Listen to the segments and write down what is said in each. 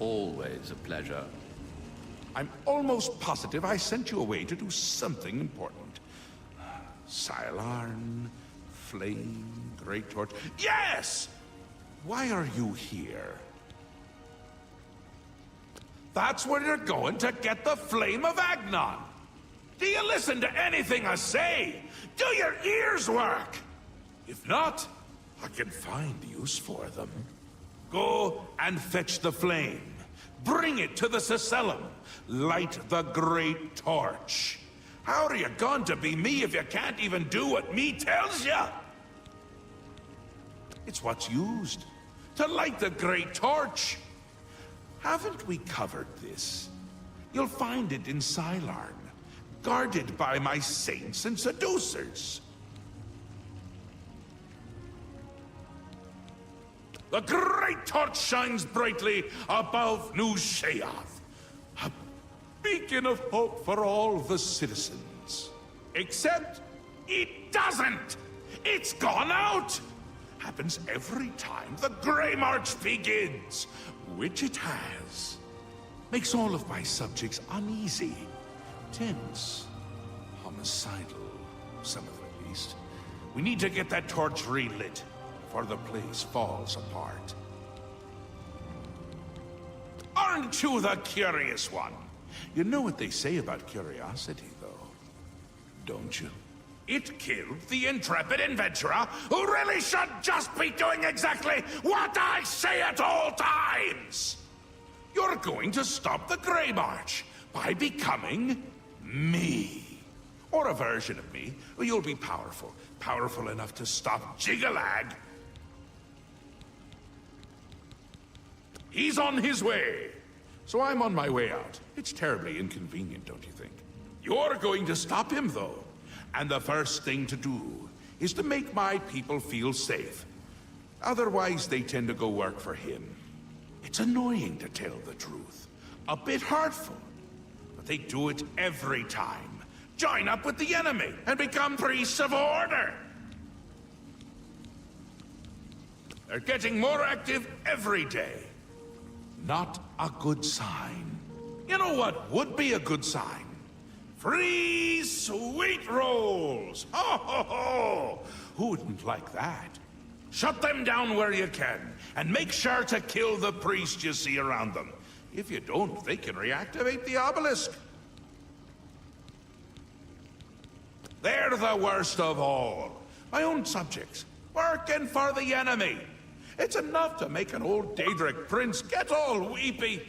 Always a pleasure. I'm almost positive I sent you away to do something important. Sylarn, flame, great torch. Yes! Why are you here? That's where you're going to get the Flame of Agnon. Do you listen to anything I say? Do your ears work? If not, I can find use for them. Go and fetch the flame. Bring it to the Cecellum. Light the great torch. How are you going to be me if you can't even do what me tells you? It's what's used to light the great torch. Haven't we covered this? You'll find it in Sylarn, guarded by my saints and seducers. The great torch shines brightly above New Sheath, a beacon of hope for all the citizens. Except it doesn't! It's gone out! Happens every time the Grey March begins, which it has. Makes all of my subjects uneasy, tense, homicidal, some of them at least. We need to get that torch relit before the place falls apart. Aren't you the curious one? You know what they say about curiosity, though, don't you? It killed the intrepid adventurer who really should just be doing exactly what I say at all times! You're going to stop the Grey March by becoming me. Or a version of me. You'll be powerful. Powerful enough to stop Jigalag. He's on his way. So I'm on my way out. It's terribly inconvenient, don't you think? You're going to stop him, though. And the first thing to do is to make my people feel safe. Otherwise, they tend to go work for him. It's annoying, to tell the truth. A bit hurtful. But they do it every time. Join up with the enemy and become priests of order. They're getting more active every day. Not a good sign. You know what would be a good sign? Free sweet rolls! Ho ho ho! Who wouldn't like that? Shut them down where you can, and make sure to kill the priest you see around them. If you don't, they can reactivate the obelisk. They're the worst of all. My own subjects, working for the enemy. It's enough to make an old Daedric prince get all weepy.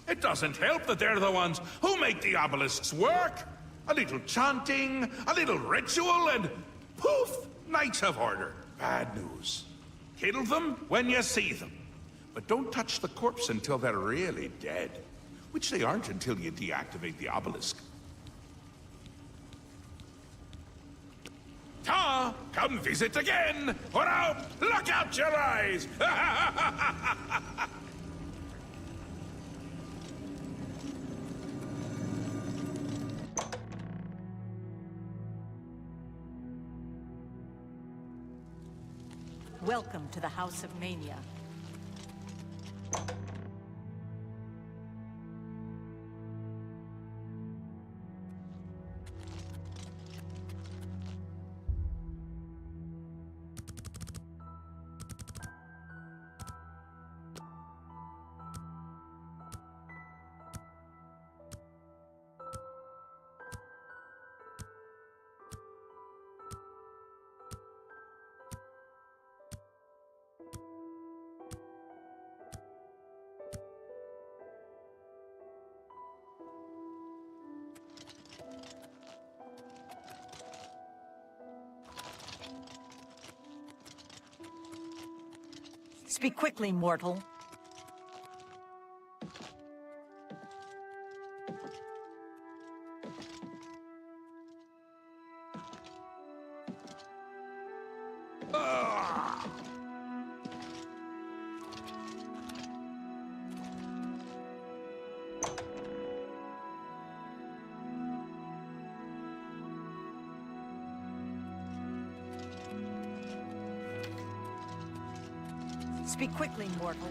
It doesn't help that they're the ones who make the obelisks work. A little chanting, a little ritual, and poof, Knights of Order. Bad news. Kill them when you see them. But don't touch the corpse until they're really dead. Which they aren't until you deactivate the obelisk. Ta! Come visit again! Or out! Look out your eyes! Welcome to the House of Mania. Speak quickly, mortal. Speak quickly, mortal.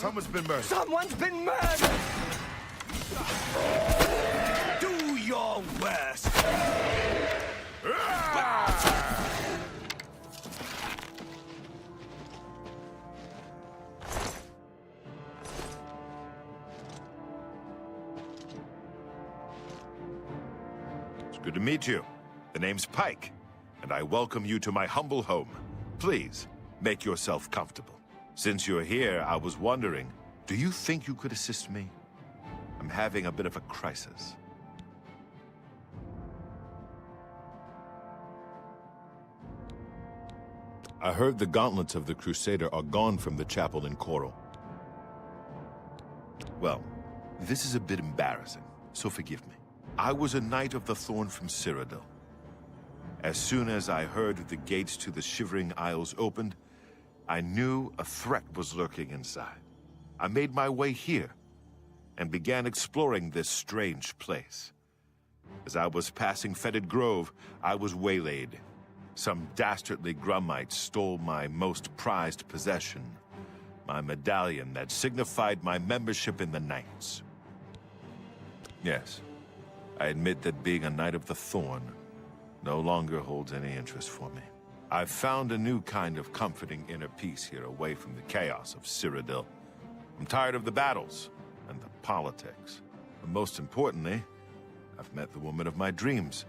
Someone's been murdered. Someone's been murdered! Do your worst! It's good to meet you. The name's Pike, and I welcome you to my humble home. Please, make yourself comfortable. Since you're here, I was wondering, do you think you could assist me? I'm having a bit of a crisis. I heard the gauntlets of the Crusader are gone from the chapel in Coral. Well, this is a bit embarrassing, so forgive me. I was a Knight of the Thorn from Cyrodiil. As soon as I heard the gates to the Shivering Isles opened, I knew a threat was lurking inside. I made my way here and began exploring this strange place. As I was passing Fetid Grove, I was waylaid. Some dastardly Grummites stole my most prized possession, my medallion that signified my membership in the Knights. Yes, I admit that being a Knight of the Thorn no longer holds any interest for me. I've found a new kind of comforting inner peace here away from the chaos of Cyrodiil. I'm tired of the battles and the politics. But most importantly, I've met the woman of my dreams.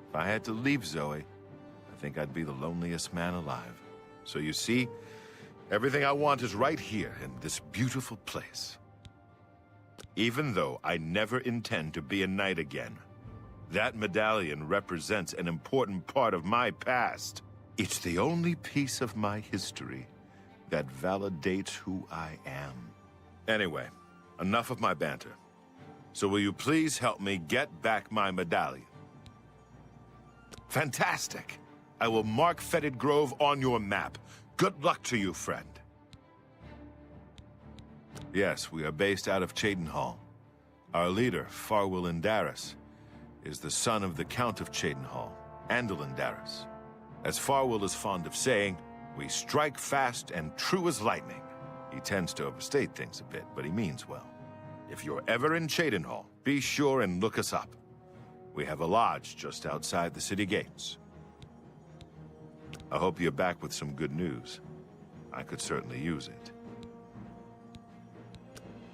If I had to leave Zoe, I think I'd be the loneliest man alive. So you see, everything I want is right here in this beautiful place. Even though I never intend to be a knight again, that medallion represents an important part of my past. It's the only piece of my history that validates who I am. Anyway, enough of my banter. So will you please help me get back my medallion? Fantastic! I will mark Fetid Grove on your map. Good luck to you, friend. Yes, we are based out of Cheydinhal. Our leader, Farwell Indaris, is the son of the Count of Cheydinhal, Andal Indaris. As Farwell is fond of saying, we strike fast and true as lightning. He tends to overstate things a bit, but he means well. If you're ever in Cheydinhal, be sure and look us up. We have a lodge just outside the city gates. I hope you're back with some good news. I could certainly use it.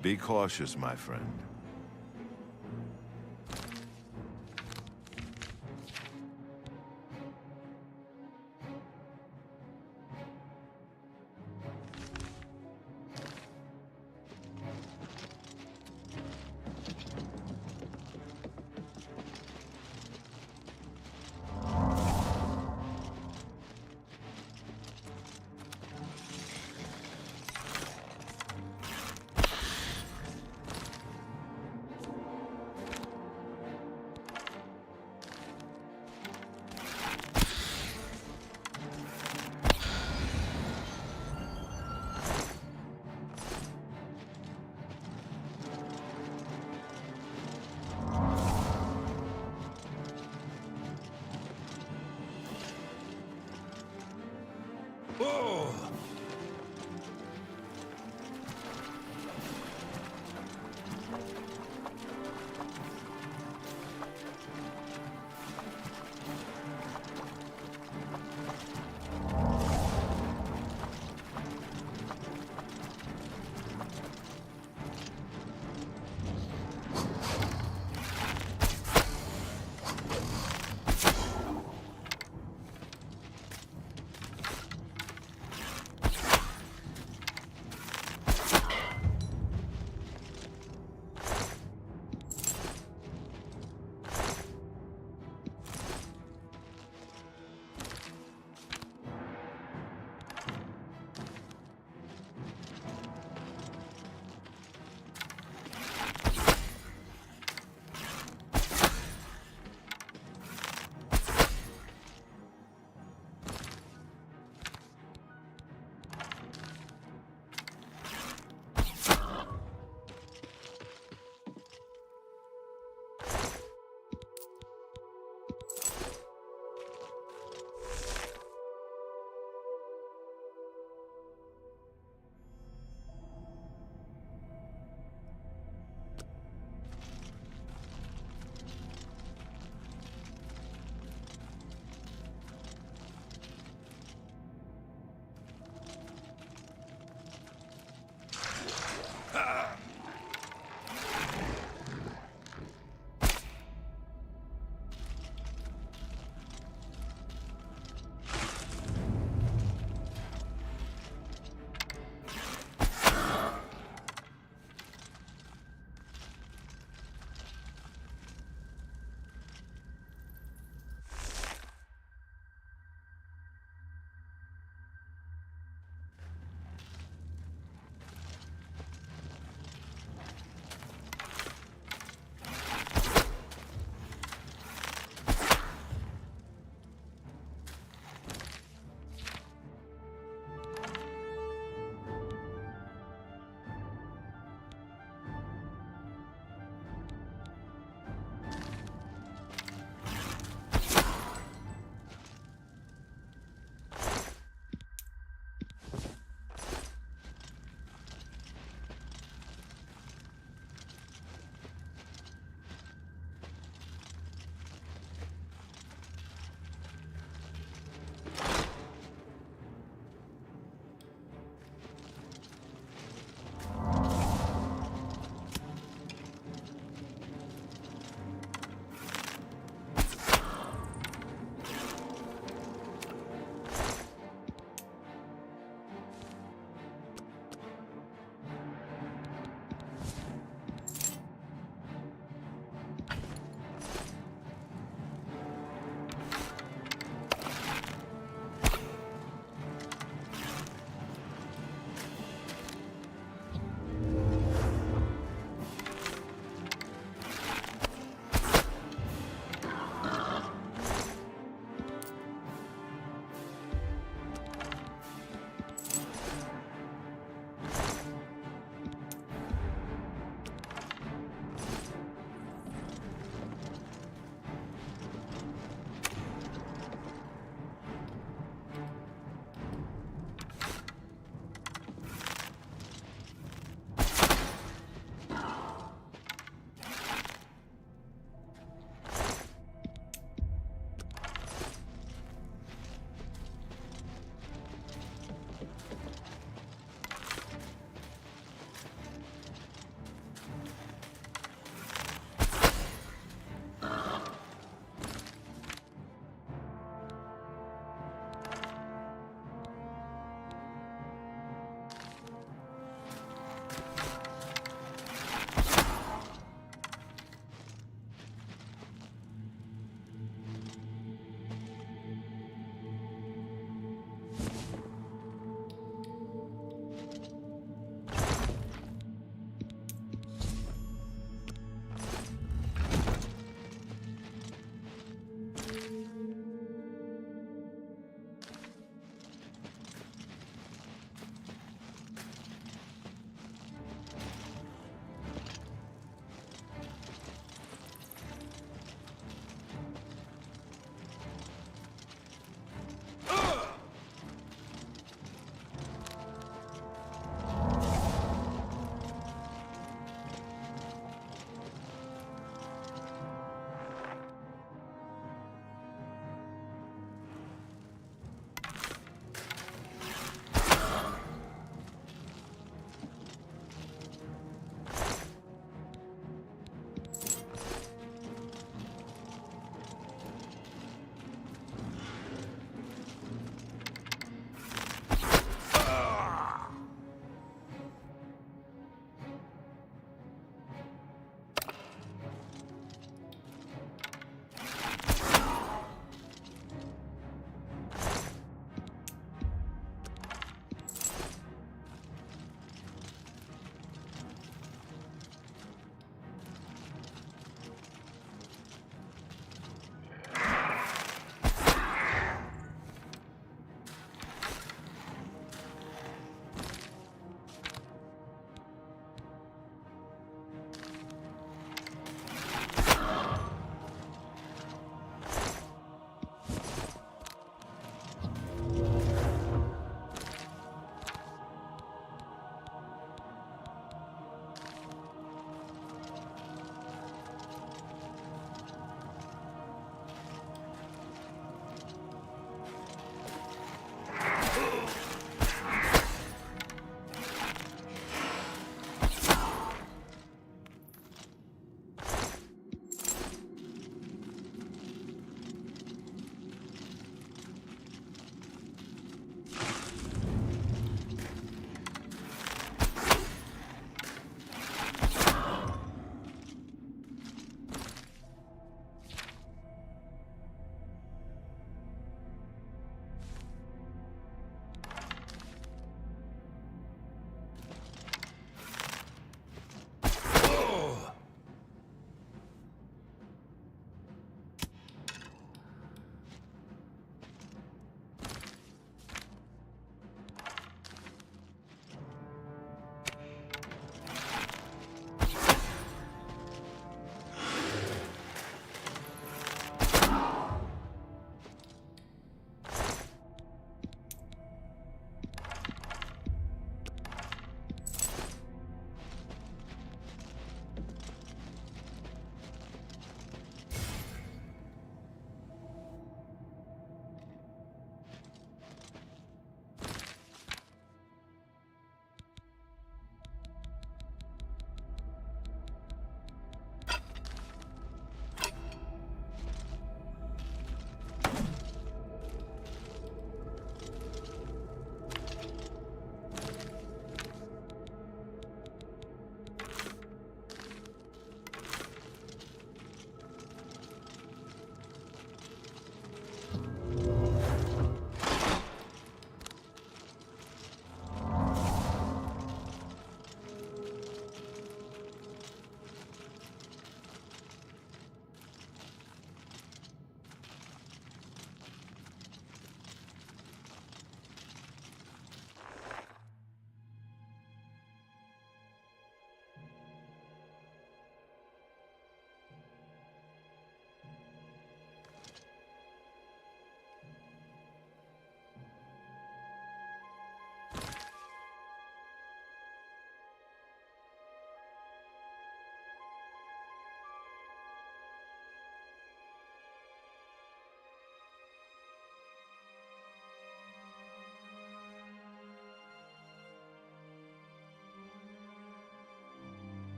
Be cautious, my friend.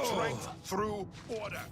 Strength through order.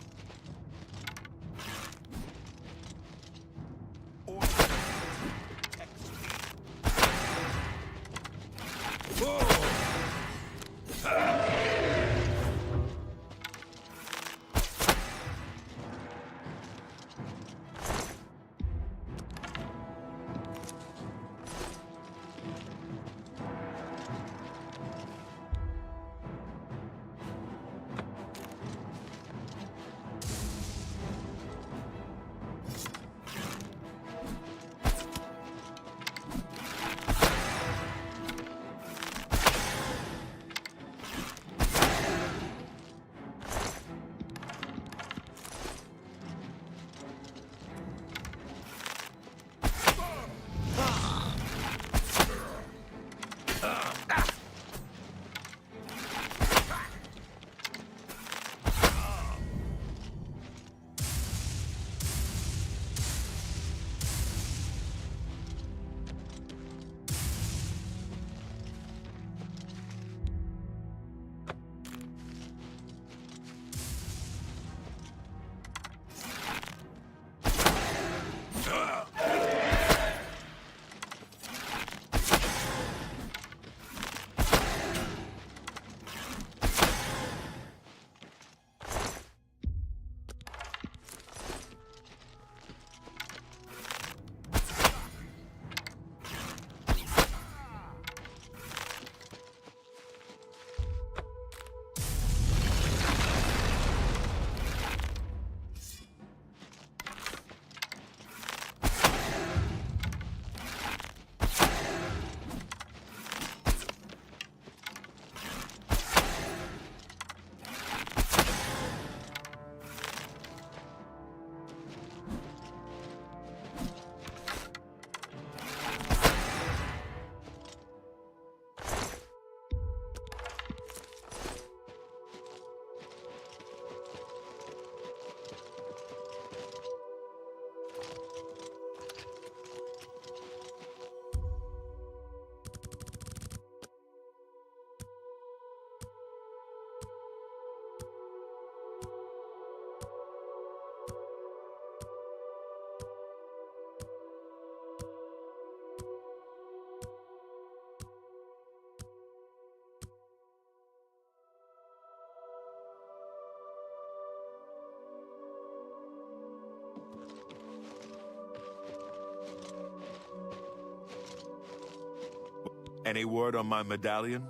Any word on my medallion?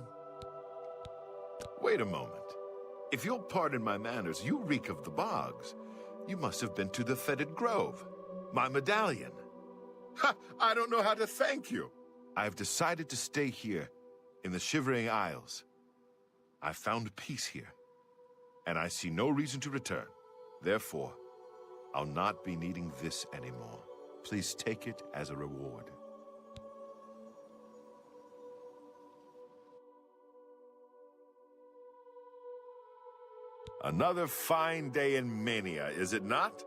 Wait a moment. If you'll pardon my manners, you reek of the bogs. You must have been to the fetid grove. My medallion. Ha! I don't know how to thank you. I've decided to stay here, in the Shivering Isles. I found peace here, and I see no reason to return. Therefore, I'll not be needing this anymore. Please take it as a reward. Another fine day in Mania, is it not?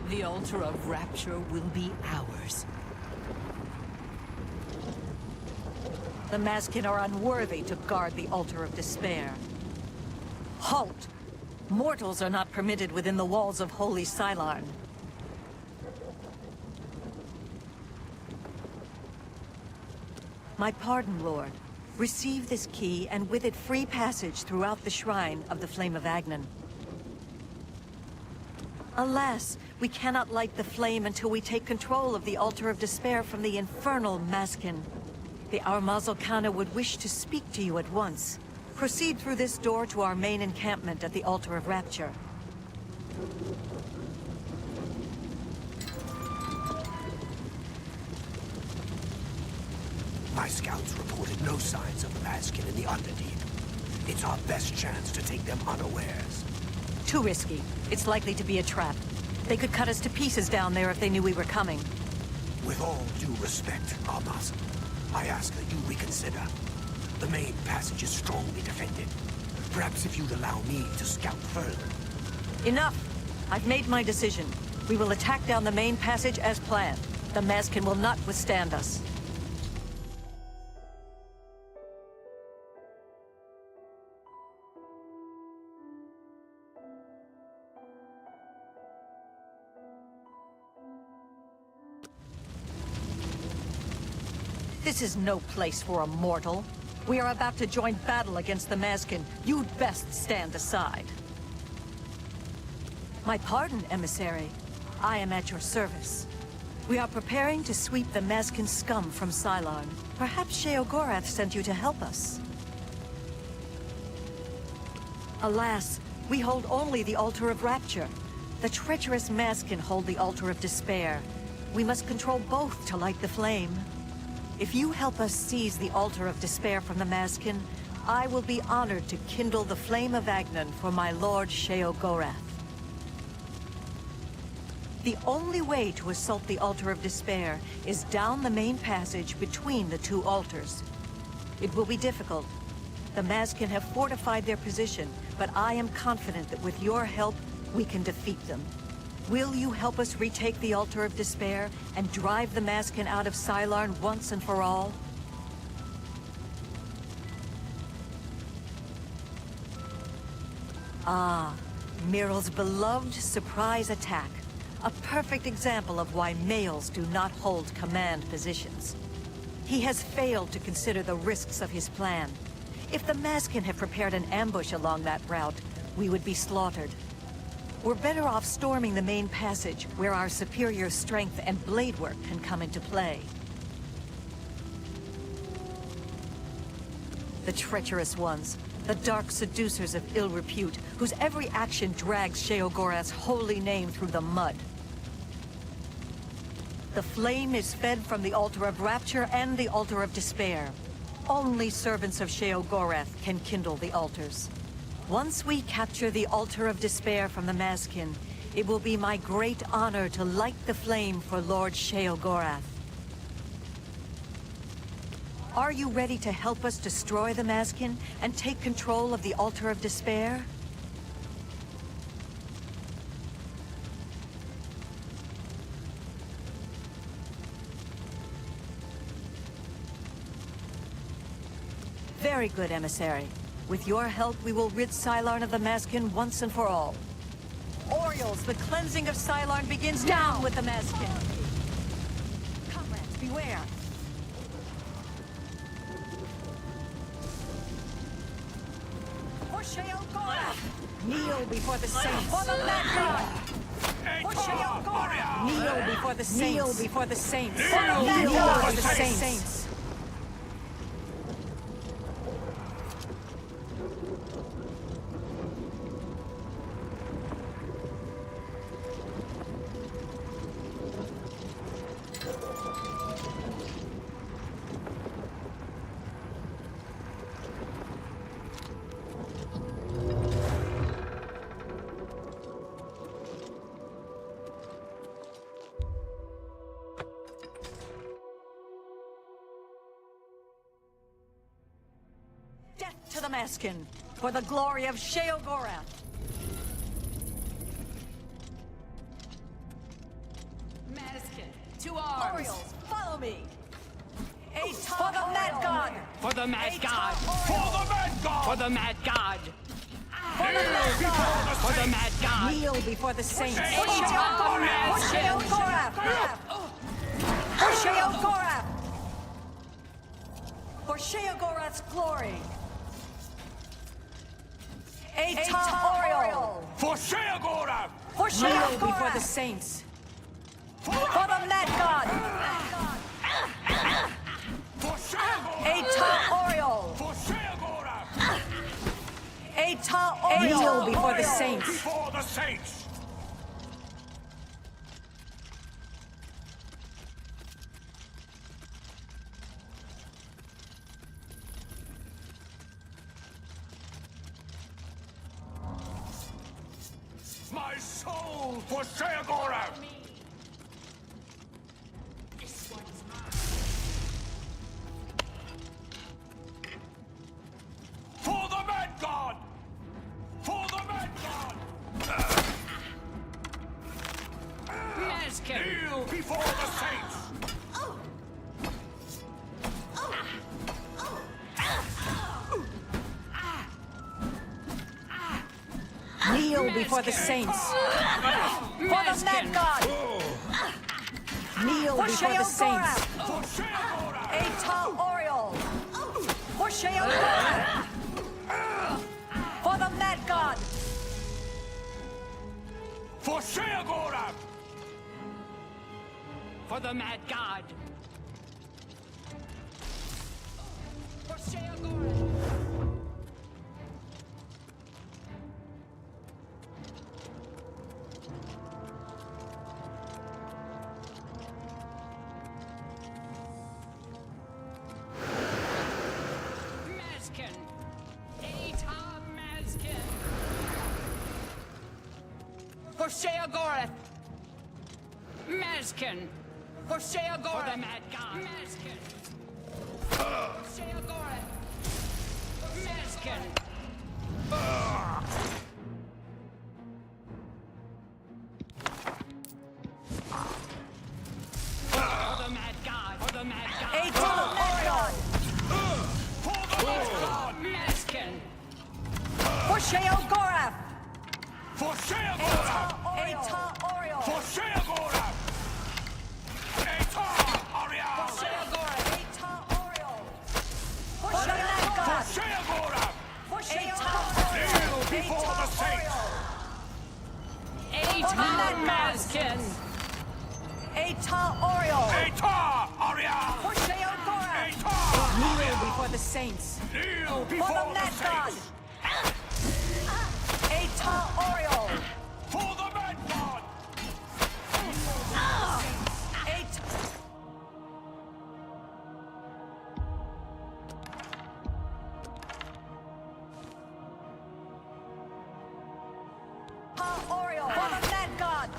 The altar of rapture will be ours. The Maskin are unworthy to guard the altar of despair. Halt! Mortals are not permitted within the walls of Holy Cylon. My pardon, Lord. Receive this key, and with it free passage throughout the shrine of the Flame of Agnan. Alas, we cannot light the flame until we take control of the Altar of Despair from the infernal Maskin. The Armazal would wish to speak to you at once. Proceed through this door to our main encampment at the Altar of Rapture. My scouts reported no signs of the Maskin in the Underdeep. It's our best chance to take them unawares. Too risky. It's likely to be a trap. They could cut us to pieces down there if they knew we were coming. With all due respect, Armaz, I ask that you reconsider. The main passage is strongly defended. Perhaps if you'd allow me to scout further. Enough! I've made my decision. We will attack down the main passage as planned. The Maskin will not withstand us. This is no place for a mortal. We are about to join battle against the Maskin. You'd best stand aside. My pardon, Emissary. I am at your service. We are preparing to sweep the Maskin scum from Cylon. Perhaps Sheogorath sent you to help us. Alas, we hold only the Altar of Rapture. The treacherous Maskin hold the Altar of Despair. We must control both to light the flame. If you help us seize the Altar of Despair from the Maskin, I will be honored to kindle the Flame of Agnan for my Lord Sheogorath. The only way to assault the Altar of Despair is down the main passage between the two altars. It will be difficult. The Maskin have fortified their position, but I am confident that with your help, we can defeat them. Will you help us retake the Altar of Despair and drive the Maskin out of Cylon once and for all? Ah, Miral's beloved surprise attack. A perfect example of why males do not hold command positions. He has failed to consider the risks of his plan. If the Maskin had prepared an ambush along that route, we would be slaughtered. We're better off storming the main passage, where our superior strength and blade work can come into play. The treacherous ones, the dark seducers of ill repute, whose every action drags Sheogorath's holy name through the mud. The flame is fed from the Altar of Rapture and the Altar of Despair. Only servants of Sheogorath can kindle the altars. Once we capture the Altar of Despair from the Maskin, it will be my great honor to light the flame for Lord Sheogorath. Are you ready to help us destroy the Maskin and take control of the Altar of Despair? Very good, Emissary. With your help, we will rid Cylon of the Maskin once and for all. Orioles, the cleansing of Cylon begins down with the Maskin. Comrades, beware. For Sheogorath! Kneel before the saints. For the Mad God! For Sheogorath! Kneel before the saints. Kneel before the saints. Kneel before the saints. Death to the Maskin, for the glory of Sheogorath! to arms! Orioles, follow me! For the Mad God! For the Mad God! For the Mad God! For the Mad God! For the Mad God! For the Mad God! Kneel before the saints! For Gorath! Sheo Gorath! For Sheo Gorath! For Sheo Gorath's glory! Eta Oriole! For Sheogorath! For Sheo before the saints! For the Mad God! For Sheogorath! Eta Oriole! For Sheogorath! Eta Oriole! Kneel before the saints! Before the saints! My soul for Sheogorath! For the Mad God! For the Mad God! Mazkin! Kneel before the saints! Kneel before the saints! For the Mad God! Kneel before the saints! For Sheogorath! Eta Oriole! For Sheo Gorath! For the Mad God! For Sheogorath! For the Mad God! For Sheogorath! Mazkin! Eta Mazkin! For Sheogorath! Mazkin! For Sheogorath! For the Mad God! Mazkin! For Sheogorath! Mazkin! For the Mad God! For the Mad God! Eta Oriole! For the Mad God! Mazkin! For Sheo Gorath! For Sheogorath! Eta Oriole! For Sheogorath! Eta Ariel! Sheogorath! Eta Oriole! For the Mad For God! Sheogorath! For Sheo Kneel Gorath! before the saints! Eta Mazkin! Eta Oriole! Eta Ariel! For Sheo Gorath! Eta Kneel Ariel! before the saints! Kneel For before the the Mad God! saints! Eta Oriole! For the Mad God! Eta... Oriole! For the Mad God!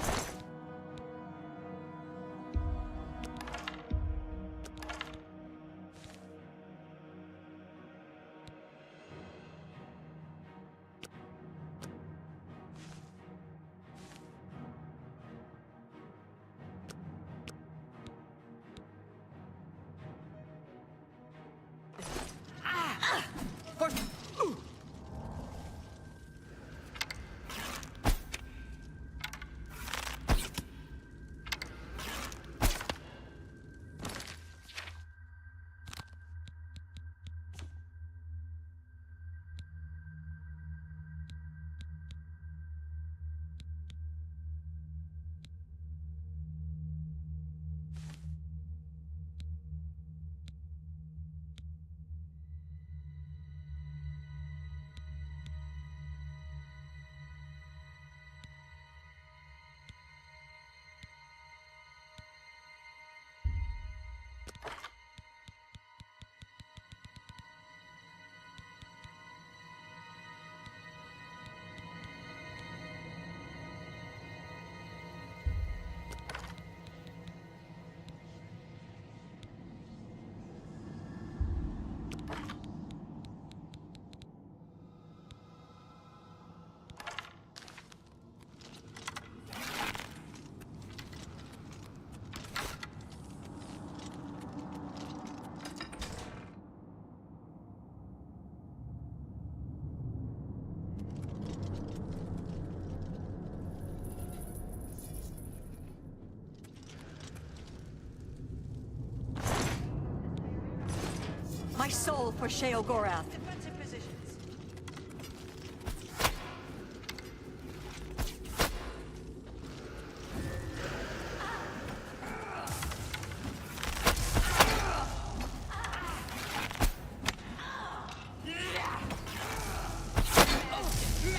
soul for Sheogorath. Defensive positions.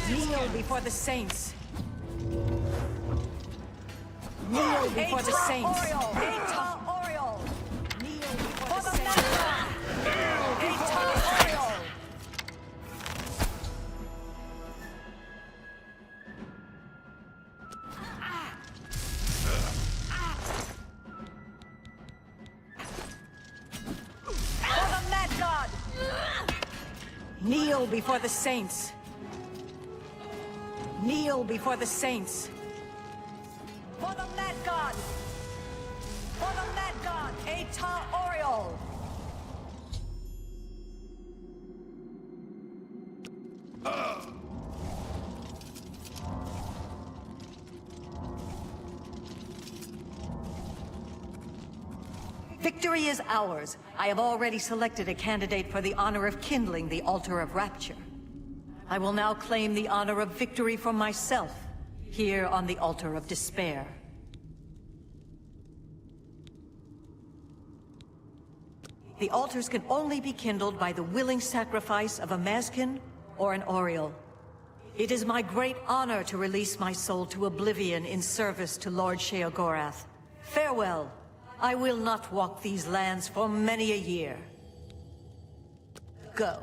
Kneel before the saints. Kneel before the saints. Eta Oriole. Kneel before the saints. Eta Oriole. For the Mad God. Kneel before the saints. Kneel before the saints. For the Mad God! For the Mad God! Eta Oriole! Victory is ours. I have already selected a candidate for the honor of kindling the Altar of Rapture. I will now claim the honor of victory for myself, here on the Altar of Despair. The altars can only be kindled by the willing sacrifice of a Mazkin or an Oriole. It is my great honor to release my soul to Oblivion in service to Lord Sheogorath. Farewell. I will not walk these lands for many a year. Go.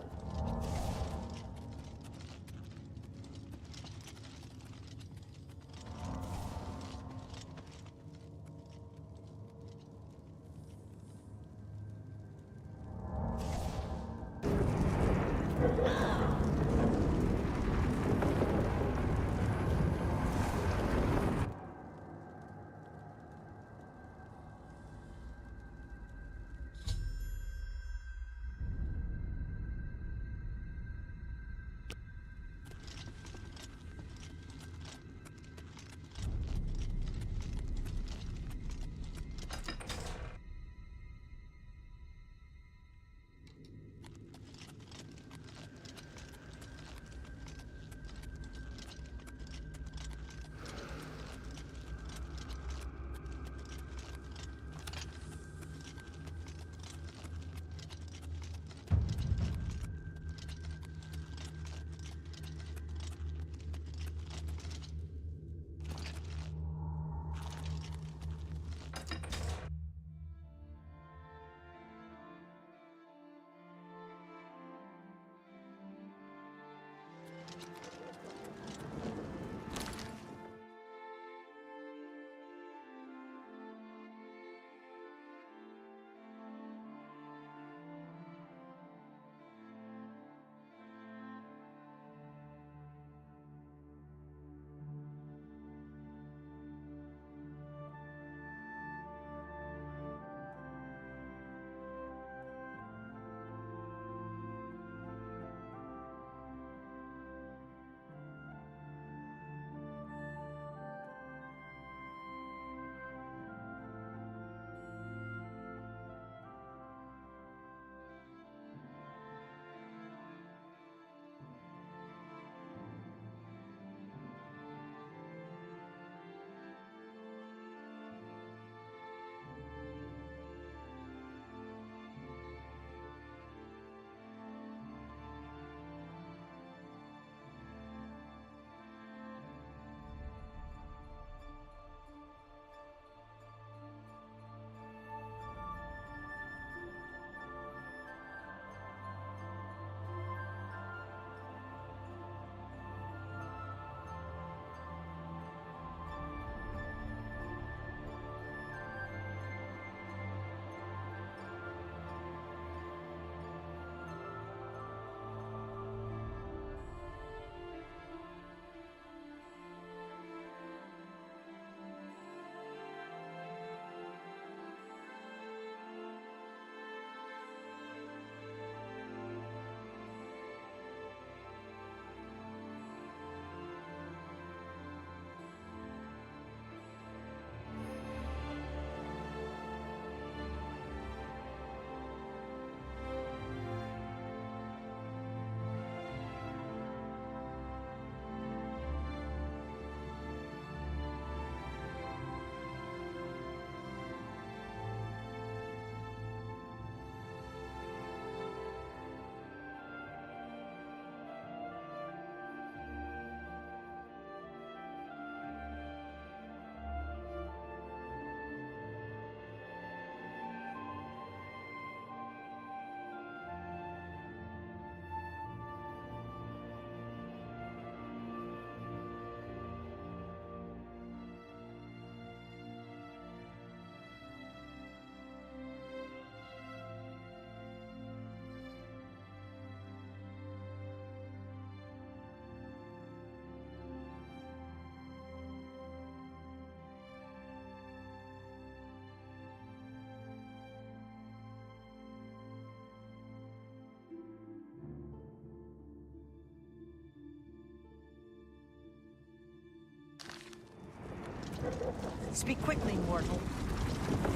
Speak quickly, mortal.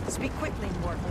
Speak quickly, mortal.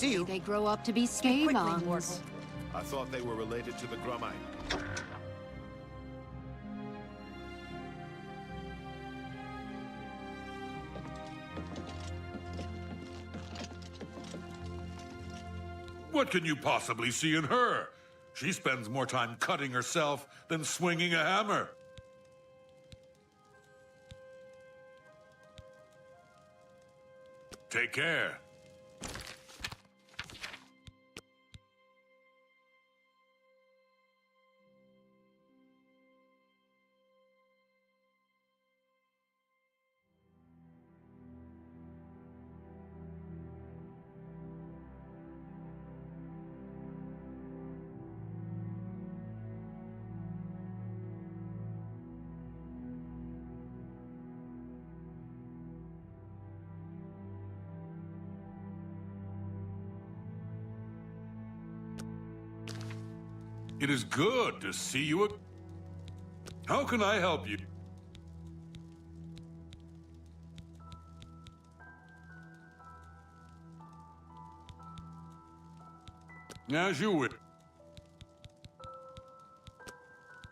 See you. They grow up to be Quickly, Skavons. mortal. I thought they were related to the Grummite. What can you possibly see in her? She spends more time cutting herself than swinging a hammer. Take care. It is good to see you. How can I help you? As you wish.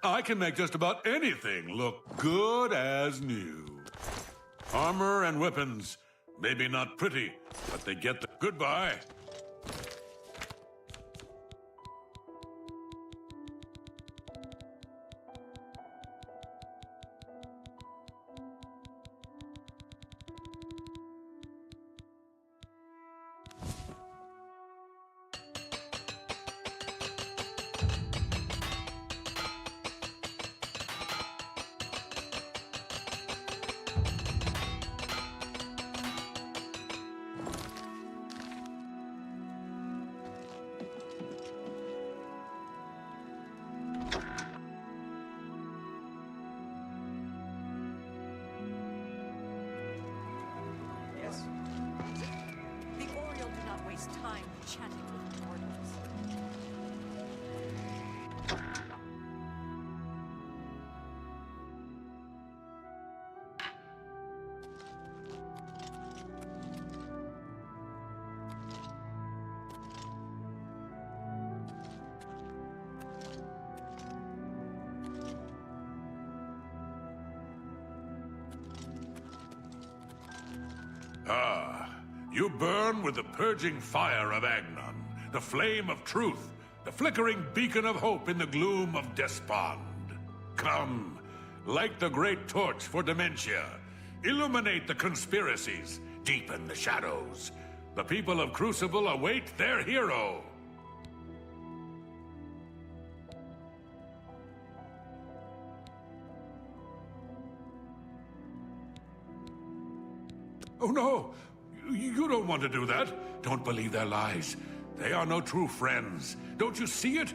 I can make just about anything look good as new. Armor and weapons, maybe not pretty, but they get the goodbye. Yes? The Oriole do not waste time chatting with mortals. Ah, you burn with the purging fire of Agnon, the flame of truth, the flickering beacon of hope in the gloom of despond. Come, light the great torch for dementia, illuminate the conspiracies, deepen the shadows. The people of Crucible await their hero. Oh no! You don't want to do that. Don't believe their lies. They are no true friends. Don't you see it?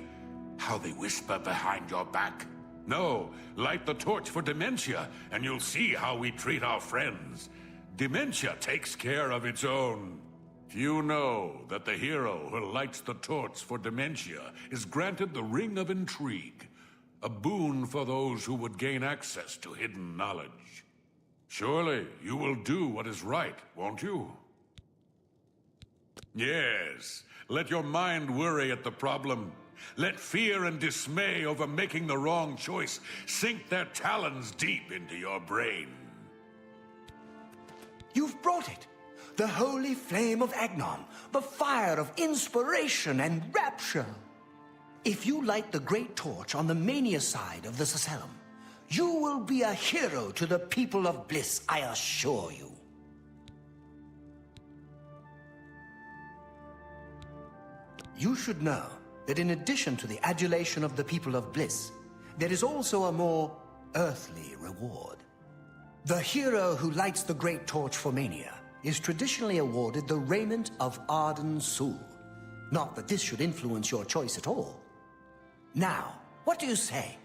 How they whisper behind your back. No, light the torch for dementia, and you'll see how we treat our friends. Dementia takes care of its own. Few know that the hero who lights the torch for dementia is granted the Ring of Intrigue, a boon for those who would gain access to hidden knowledge. Surely you will do what is right, won't you? Yes, let your mind worry at the problem. Let fear and dismay over making the wrong choice sink their talons deep into your brain. You've brought it. The holy flame of Agnon, the fire of inspiration and rapture. If you light the great torch on the mania side of the Sacellum, you will be a hero to the people of Bliss, I assure you. You should know that in addition to the adulation of the people of Bliss, there is also a more earthly reward. The hero who lights the great torch for mania is traditionally awarded the raiment of Arden Sul. Not that this should influence your choice at all. Now, what do you say?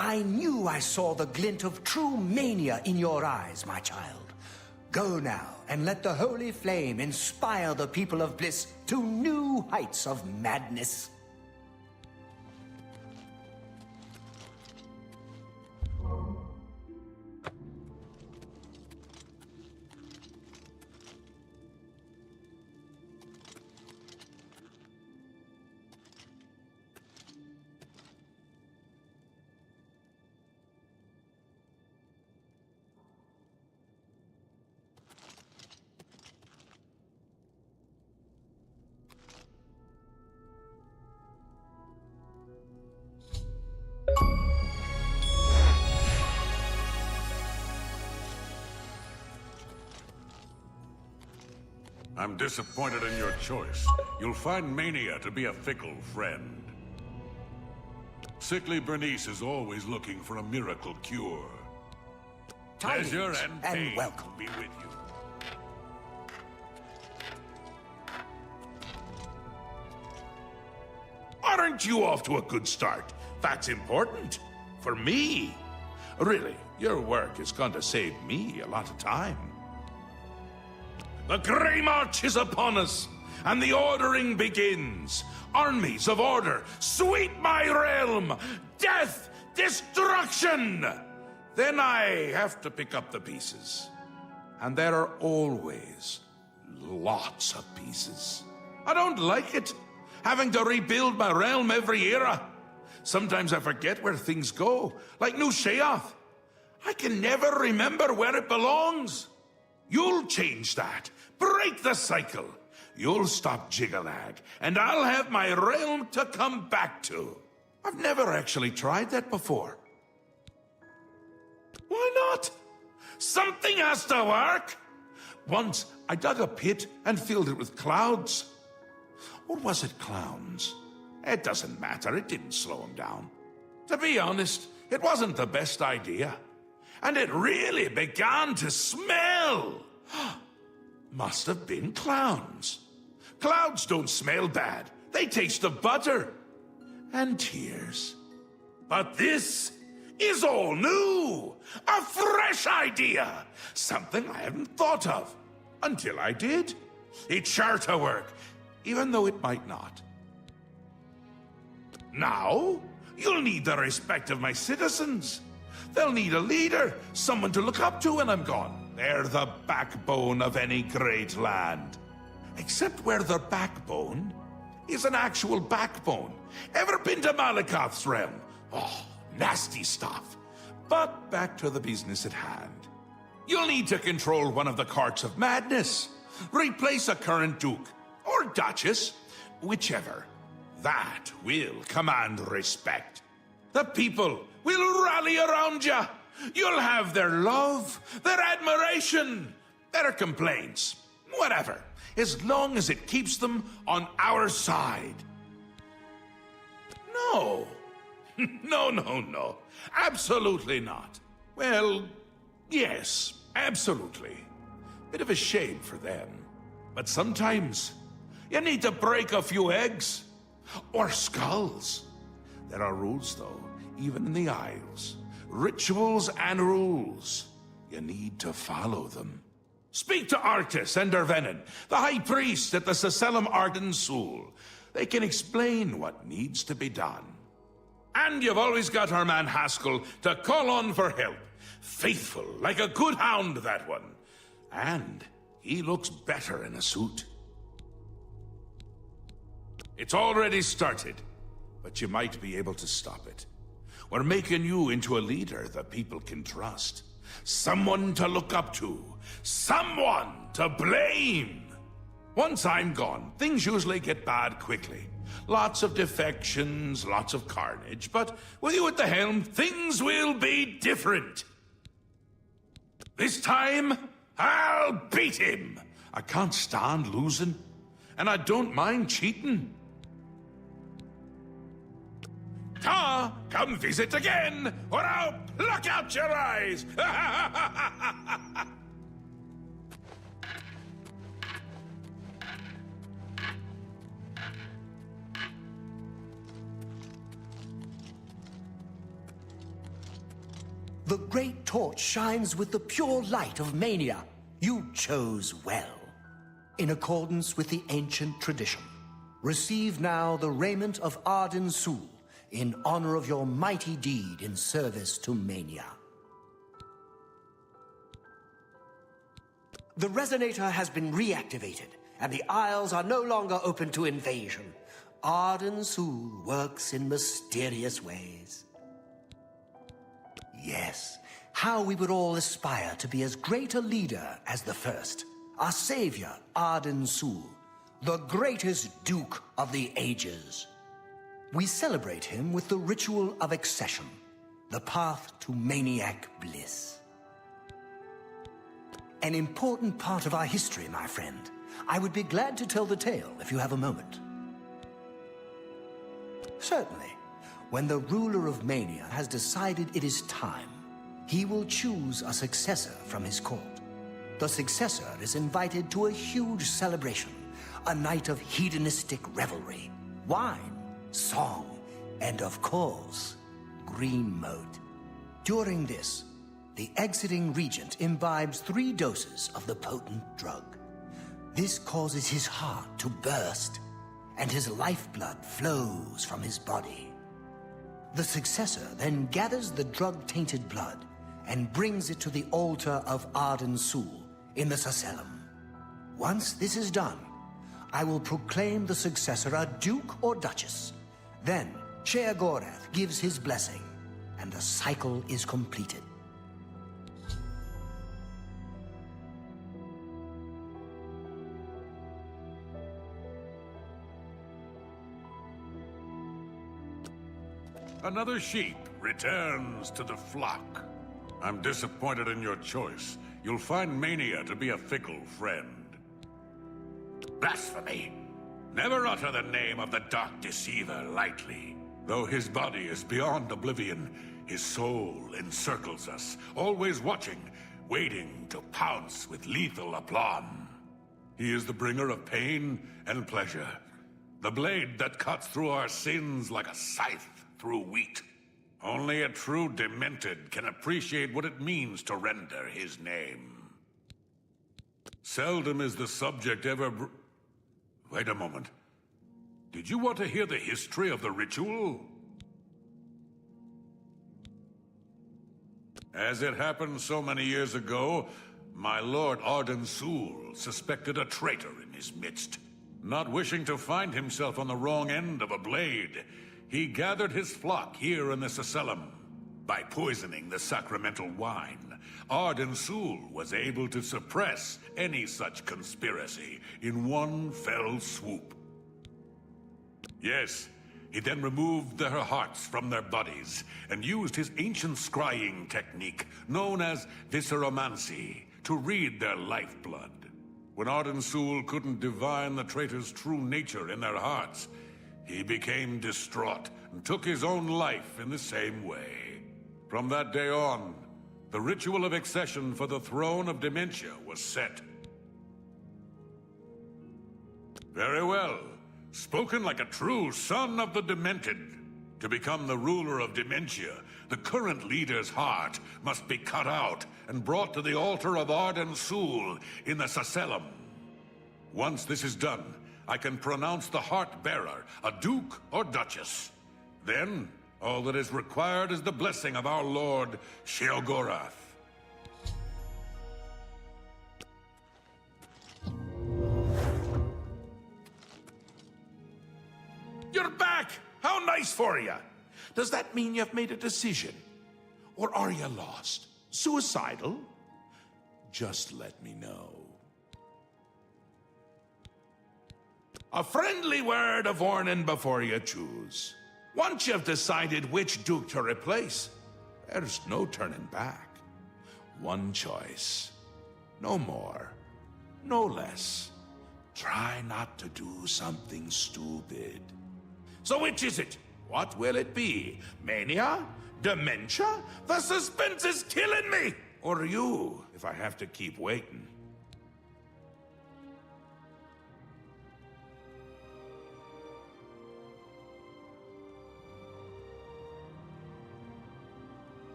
I knew I saw the glint of true mania in your eyes, my child. Go now, and let the holy flame inspire the people of Bliss to new heights of madness. I'm disappointed in your choice. You'll find mania to be a fickle friend. Sickly Bernice is always looking for a miracle cure. Pleasure and pain welcome. be with you. Aren't you off to a good start? That's important. For me. Really, your work is going to save me a lot of time. The Grey March is upon us, and the ordering begins. Armies of order, sweep my realm! Death! Destruction! Then I have to pick up the pieces. And there are always lots of pieces. I don't like it, having to rebuild my realm every era. Sometimes I forget where things go, like New Sheoth. I can never remember where it belongs. You'll change that. Break the cycle. you'll stop Jiggalag, and I'll have my realm to come back to. I've never actually tried that before. Why not? Something has to work! Once, I dug a pit and filled it with clouds. Or was it clowns? It doesn't matter, it didn't slow him down. To be honest, it wasn't the best idea. And it really began to smell. Must have been clowns. Clouds don't smell bad. They taste of butter. And tears. But this is all new. A fresh idea. Something I hadn't thought of. Until I did. It's sure to work, even though it might not. Now, you'll need the respect of my citizens. They'll need a leader, someone to look up to when I'm gone. They're the backbone of any great land. Except where their backbone is an actual backbone. Ever been to Malakoth's realm? Oh, nasty stuff. But back to the business at hand. You'll need to control one of the courts of madness. Replace a current duke, or duchess, whichever. That will command respect. The people will rally around you. You'll have their love, their admiration, their complaints, whatever, as long as it keeps them on our side. No. No. Absolutely not. Well, yes, absolutely. Bit of a shame for them. But sometimes you need to break a few eggs. Or skulls. There are rules, though, even in the Isles. Rituals and rules. You need to follow them. Speak to Arctis and Dervenin, the High Priest at the Sacellum Arden Sul. They can explain what needs to be done. And you've always got our man Haskell to call on for help. Faithful, like a good hound, that one. And he looks better in a suit. It's already started, but you might be able to stop it. We're making you into a leader the people can trust. Someone to look up to. Someone to blame. Once I'm gone, things usually get bad quickly. Lots of defections, lots of carnage, but with you at the helm, things will be different. This time, I'll beat him. I can't stand losing, and I don't mind cheating. Come visit again, or I'll pluck out your eyes! The great torch shines with the pure light of mania. You chose well. In accordance with the ancient tradition, receive now the raiment of Arden Sul in honor of your mighty deed in service to mania. The resonator has been reactivated, and the Isles are no longer open to invasion. Arden Sul works in mysterious ways. Yes, how we would all aspire to be as great a leader as the first. Our savior, Arden Sul, the greatest Duke of the Ages. We celebrate him with the ritual of accession, the path to maniac bliss. An important part of our history, my friend. I would be glad to tell the tale if you have a moment. Certainly. When the ruler of Mania has decided it is time, he will choose a successor from his court. The successor is invited to a huge celebration, a night of hedonistic revelry, wine, song, and of course, green moat. During this, the exiting regent imbibes 3 doses of the potent drug. This causes his heart to burst, and his lifeblood flows from his body. The successor then gathers the drug-tainted blood and brings it to the altar of Arden Sul in the Sacellum. Once this is done, I will proclaim the successor a duke or duchess. Then, Sheogorath gives his blessing, and the cycle is completed. Another sheep returns to the flock. I'm disappointed in your choice. You'll find Mania to be a fickle friend. Blasphemy! Never utter the name of the Dark Deceiver lightly. Though his body is beyond Oblivion, his soul encircles us, always watching, waiting to pounce with lethal aplomb. He is the bringer of pain and pleasure, the blade that cuts through our sins like a scythe through wheat. Only a true demented can appreciate what it means to render his name. Seldom is the subject ever Wait a moment. Did you want to hear the history of the ritual? As it happened so many years ago, my lord Arden Sul suspected a traitor in his midst. Not wishing to find himself on the wrong end of a blade, he gathered his flock here in the Sacellum. By poisoning the sacramental wine, Arden Sul was able to suppress any such conspiracy in one fell swoop. Yes, he then removed their hearts from their bodies and used his ancient scrying technique known as visceromancy to read their lifeblood. When Arden Sul couldn't divine the traitor's true nature in their hearts, he became distraught and took his own life in the same way. From that day on, the ritual of accession for the throne of Dementia was set. Very well. Spoken like a true son of the Demented. To become the ruler of Dementia, the current leader's heart must be cut out and brought to the altar of Arden Sul in the Sacellum. Once this is done, I can pronounce the heart-bearer a duke or duchess. Then, all that is required is the blessing of our lord, Sheogorath. You're back! How nice for you! Does that mean you've made a decision? Or are you lost? Suicidal? Just let me know. A friendly word of warning before you choose. Once you've decided which Duke to replace, there's no turning back. One choice. No more. No less. Try not to do something stupid. So which is it? What will it be? Mania? Dementia? The suspense is killing me! Or you, if I have to keep waiting.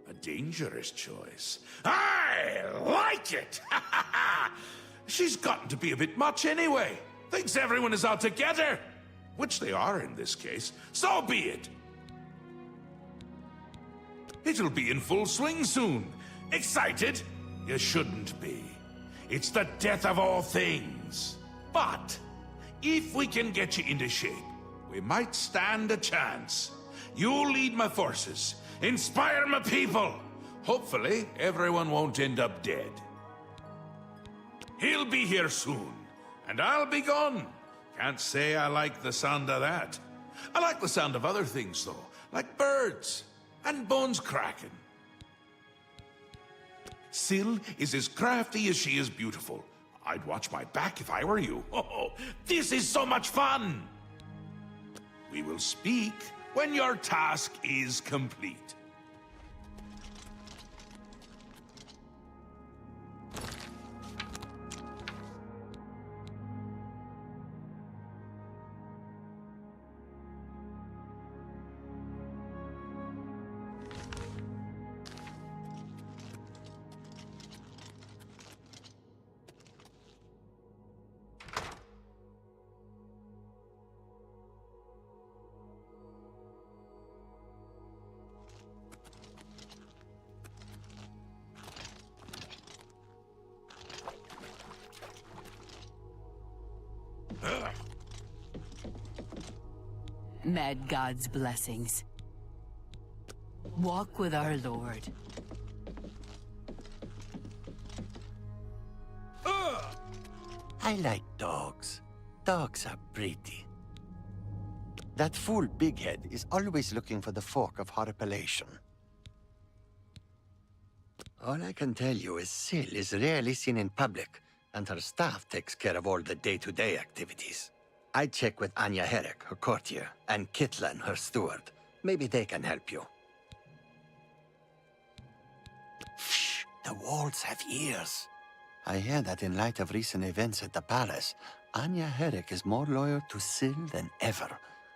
A dangerous choice. I like it! She's gotten to be a bit much anyway. Thinks everyone is out together. Which they are in this case. So be it. It'll be in full swing soon. Excited? You shouldn't be. It's the death of all things. But if we can get you into shape, we might stand a chance. You lead my forces. Inspire my people. Hopefully, everyone won't end up dead. He'll be here soon, and I'll be gone. Can't say I like the sound of that. I like the sound of other things, though, like birds and bones cracking. Syl is as crafty as she is beautiful. I'd watch my back if I were you. Oh, this is so much fun! We will speak when your task is complete. Mad God's blessings. Walk with our Lord. I like dogs. Dogs are pretty. That fool Bighead is always looking for the fork of Harpellation. All I can tell you is Syl is rarely seen in public, and her staff takes care of all the day-to-day activities. I'd check with Anya Herrick, her courtier, and Kitlan, her steward. Maybe they can help you. Shh! The walls have ears. I hear that in light of recent events at the palace, Anya Herrick is more loyal to Syl than ever.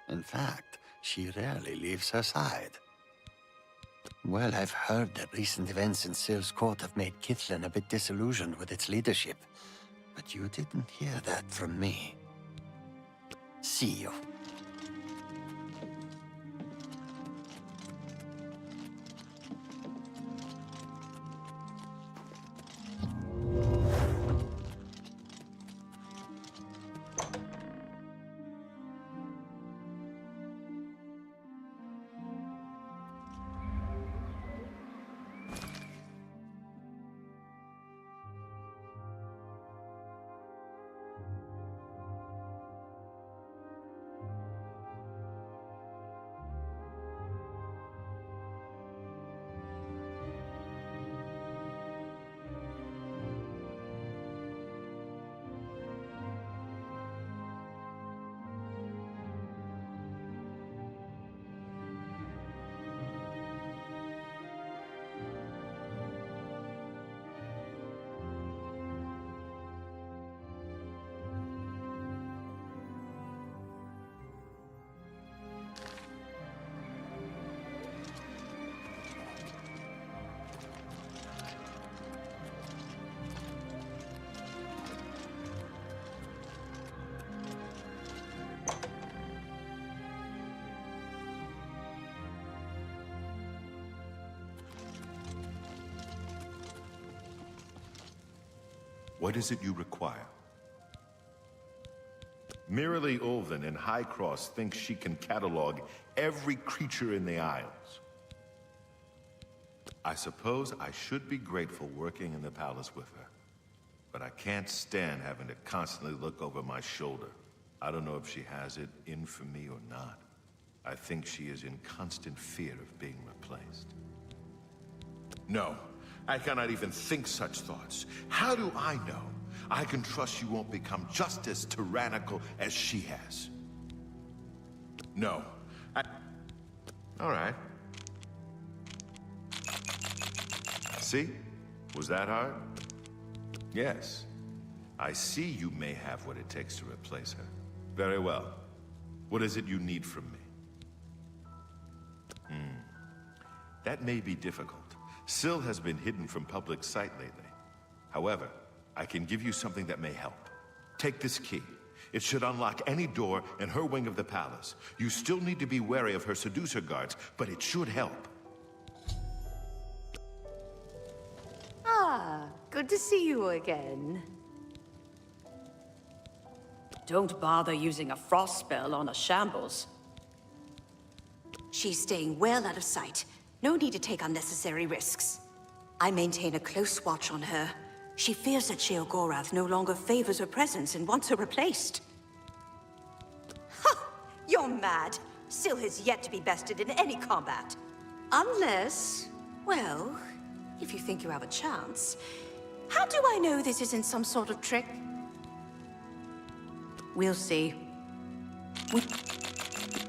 In fact, she rarely leaves her side. Well, I've heard that recent events in Syl's court have made Kitlan a bit disillusioned with its leadership. But you didn't hear that from me. See you. What is it you require? Merely Ulven in High Cross thinks she can catalog every creature in the Isles. I suppose I should be grateful working in the palace with her. But I can't stand having to constantly look over my shoulder. I don't know if she has it in for me or not. I think she is in constant fear of being replaced. No, I cannot even think such thoughts. How do I know I can trust you won't become just as tyrannical as she has? No, all right. See? Was that hard? Yes. I see you may have what it takes to replace her. Very well. What is it you need from me? That may be difficult, Syl has been hidden from public sight lately. However, I can give you something that may help. Take this key. It should unlock any door in her wing of the palace. You still need to be wary of her seducer guards, but it should help. Ah, good to see you again. Don't bother using a frost spell on a shambles. She's staying well out of sight. No need to take unnecessary risks. I maintain a close watch on her. She fears that Sheogorath no longer favors her presence and wants her replaced. Ha! You're mad. Syl has yet to be bested in any combat. Unless, well, if you think you have a chance. How do I know this isn't some sort of trick? We'll see.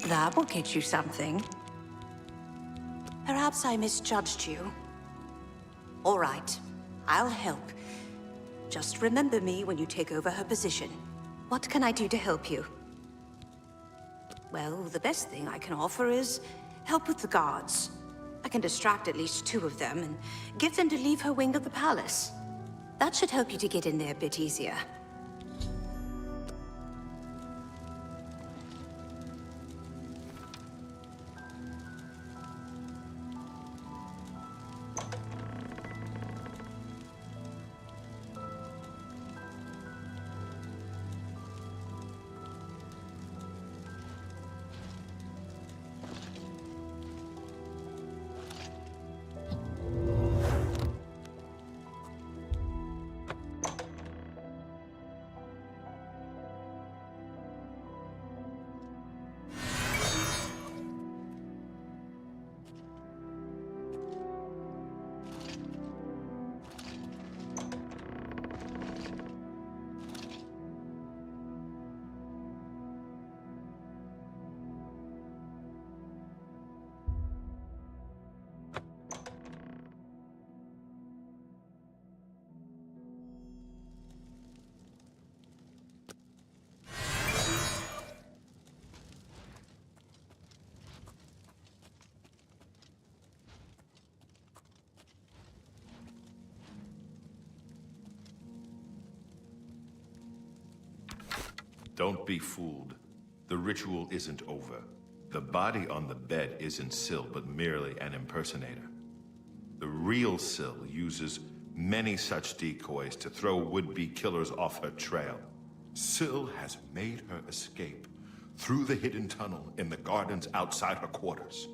That will get you something. Perhaps I misjudged you. All right, I'll help. Just remember me when you take over her position. What can I do to help you? Well, the best thing I can offer is help with the guards. I can distract at least 2 of them and get them to leave her wing of the palace. That should help you to get in there a bit easier. Don't be fooled. The ritual isn't over. The body on the bed isn't Syl, but merely an impersonator. The real Syl uses many such decoys to throw would-be killers off her trail. Syl has made her escape through the hidden tunnel in the gardens outside her quarters.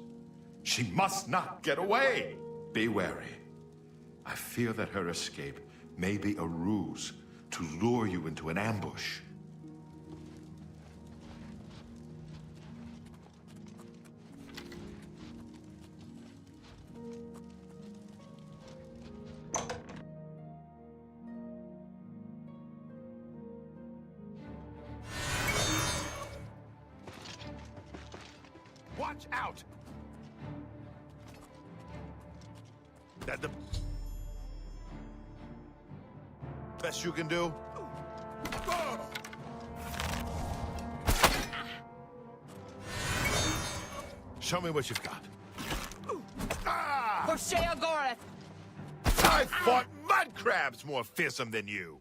She must not get away! Be wary. I fear that her escape may be a ruse to lure you into an ambush. Watch out! That the best you can do? Show me what you've got. For Sheogorath! I fought mud crabs more fearsome than you!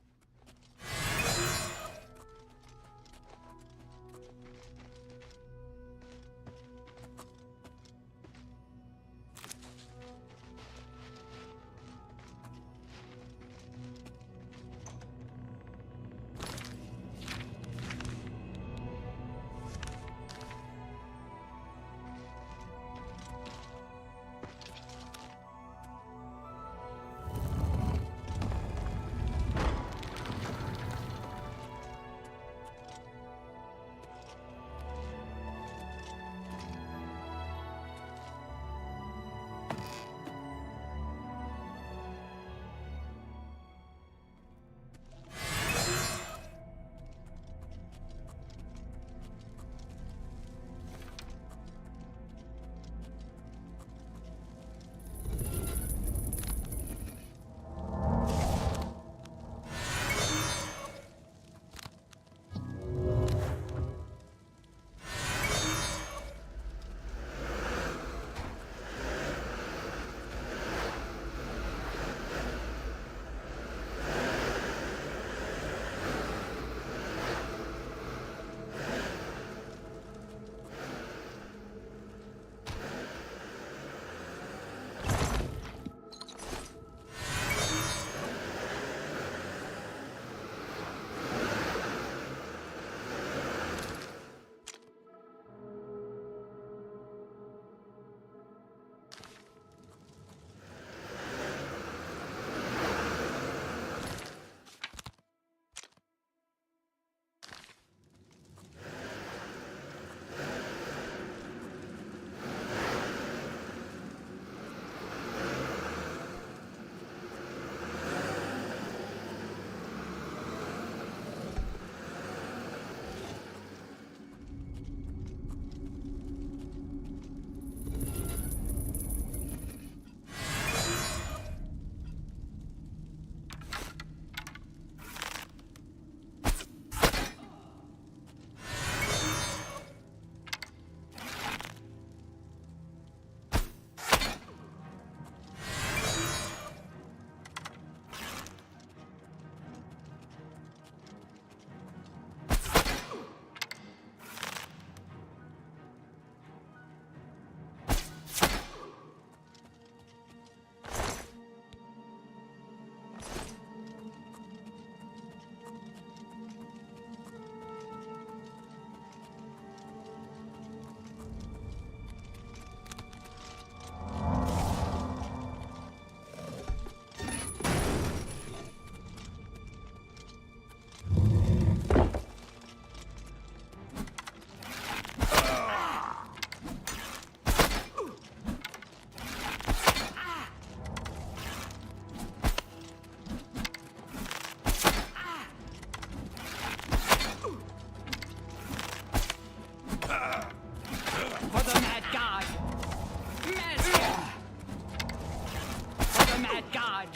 god!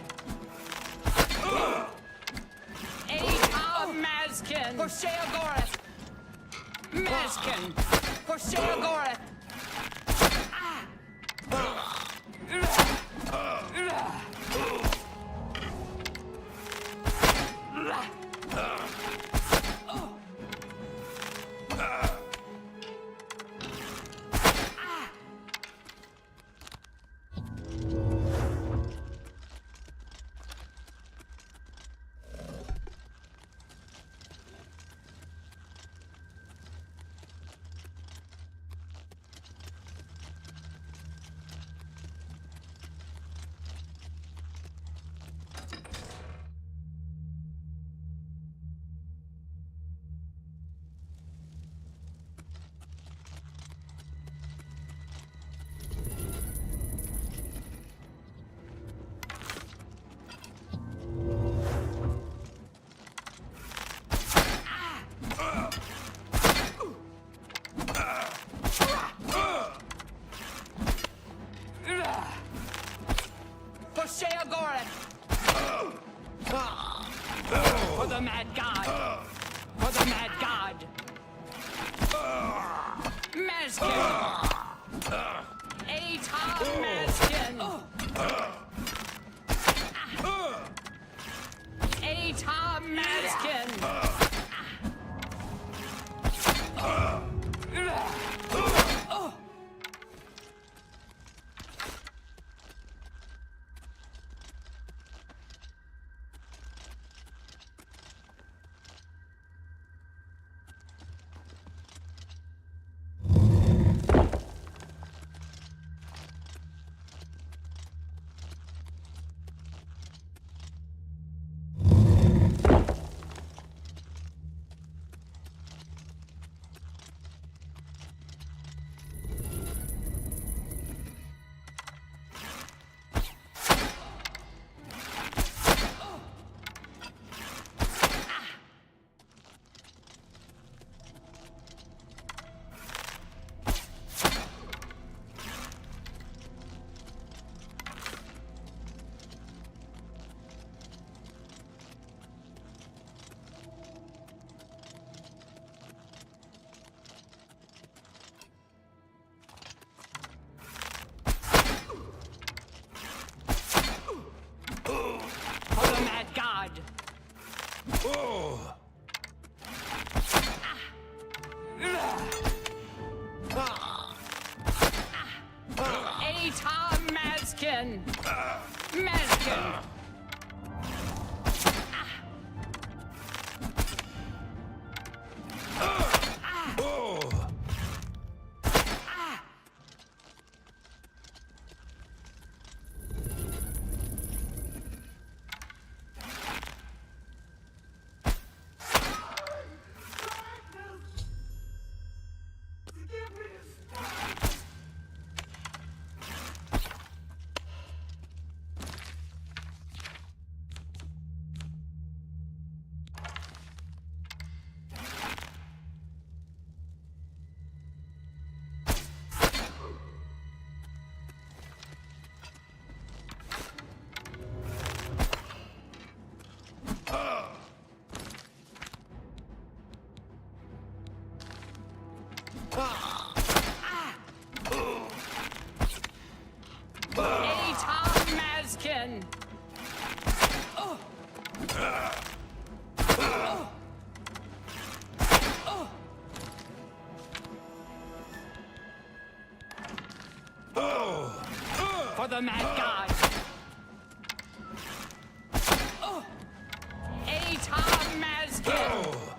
Atam Mazkin! For Sheogorath! Mazkin! For Sheogorath! For Sheogorath! For the mad god! For the mad god! Mazkin! Atam Mazkin! Atam Mazkin! Atam Mazkin! Mazkin! Atam Mazkin! For the mad god! Atam Mazkin!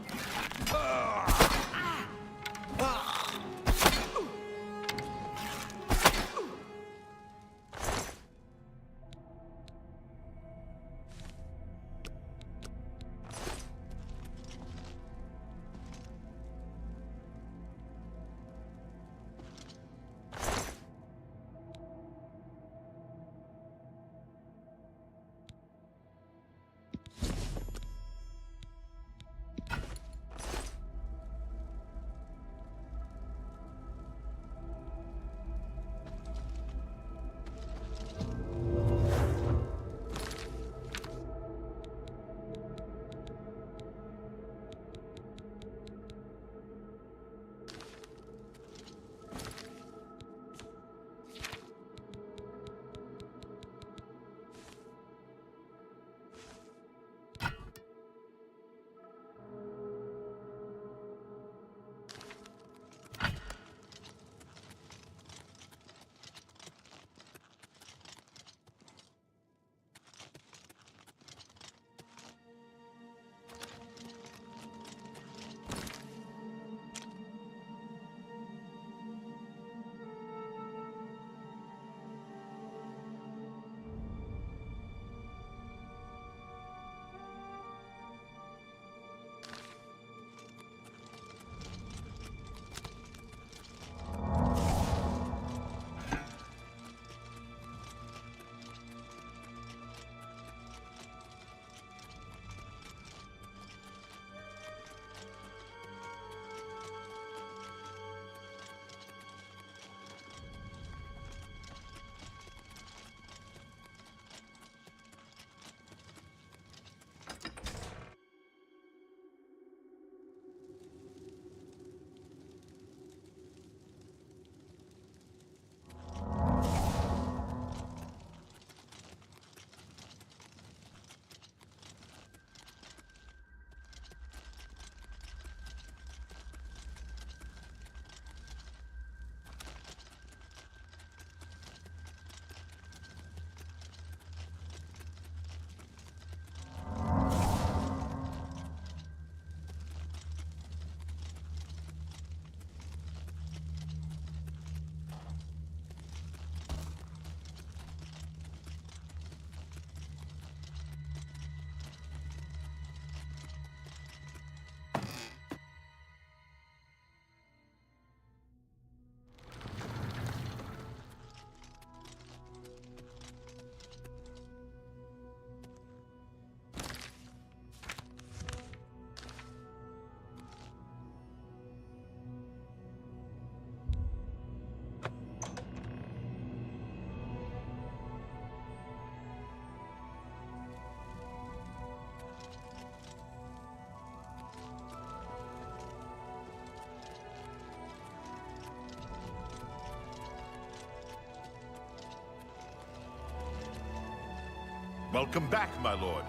Welcome back, my lord.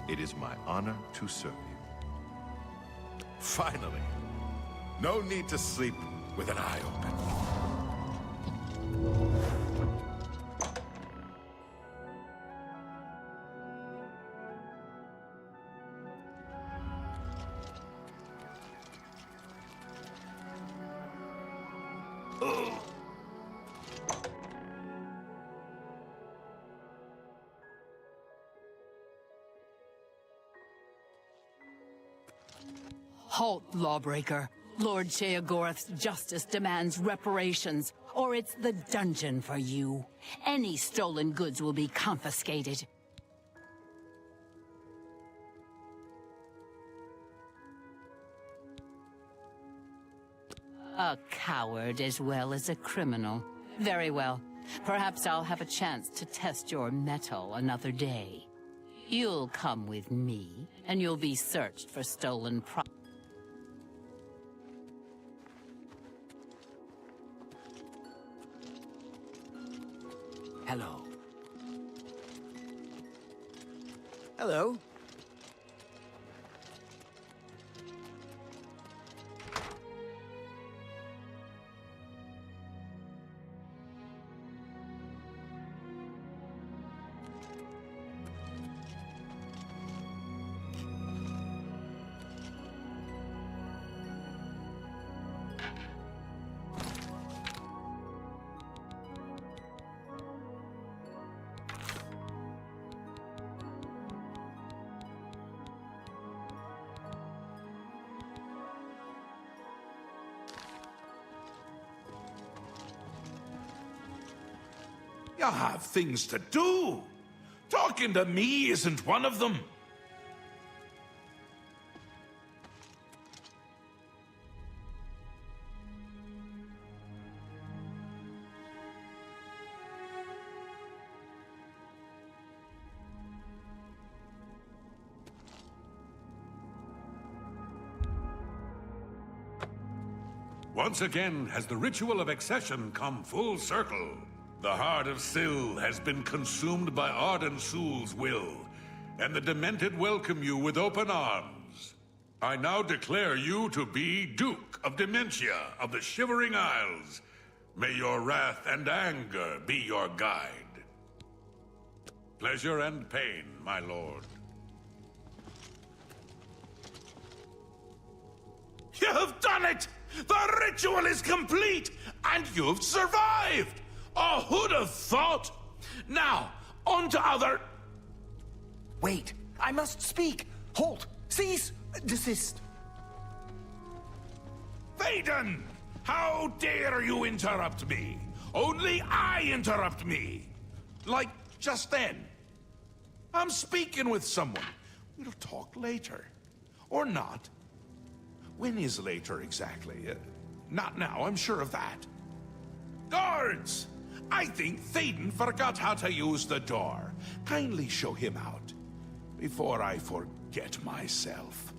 It is my honor to serve you. Finally. No need to sleep with an eye open. Halt, lawbreaker. Lord Sheogorath's justice demands reparations, or it's the dungeon for you. Any stolen goods will be confiscated. A coward as well as a criminal. Very well. Perhaps I'll have a chance to test your mettle another day. You'll come with me, and you'll be searched for stolen property. Hello. Hello. You have things to do. Talking to me isn't one of them. Once again has the ritual of accession come full circle. The heart of Syl has been consumed by Arden Sul's will, and the Demented welcome you with open arms. I now declare you to be Duke of Dementia of the Shivering Isles. May your wrath and anger be your guide. Pleasure and pain, my lord. You have done it! The ritual is complete, and you've survived! Oh, who'd have thought? Now, on to other... Wait, I must speak. Halt, cease, desist. Thaden! How dare you interrupt me? Only I interrupt me! Like just then. I'm speaking with someone. We'll talk later. Or not. When is later exactly? Not now, I'm sure of that. Guards! I think Thaden forgot how to use the door. Kindly show him out, before I forget myself.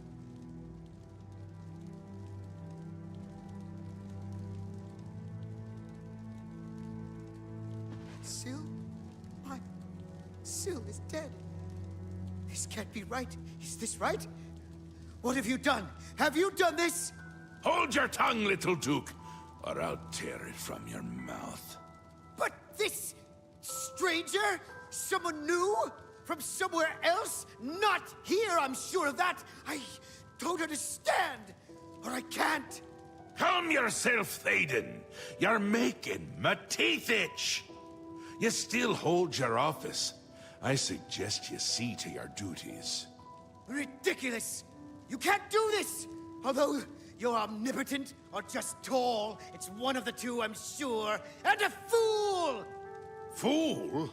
Syl? Syl is dead. This can't be right. Is this right? What have you done? Have you done this? Hold your tongue, little Duke, or I'll tear it from your mouth. But this stranger? Someone new? From somewhere else? Not here, I'm sure of that. I don't understand. Or I can't. Calm yourself, Thaden. You're making my teeth itch. You still hold your office. I suggest you see to your duties. Ridiculous! You can't do this! Although you're omnipotent or just tall, it's one of the two, I'm sure. And a fool! Fool?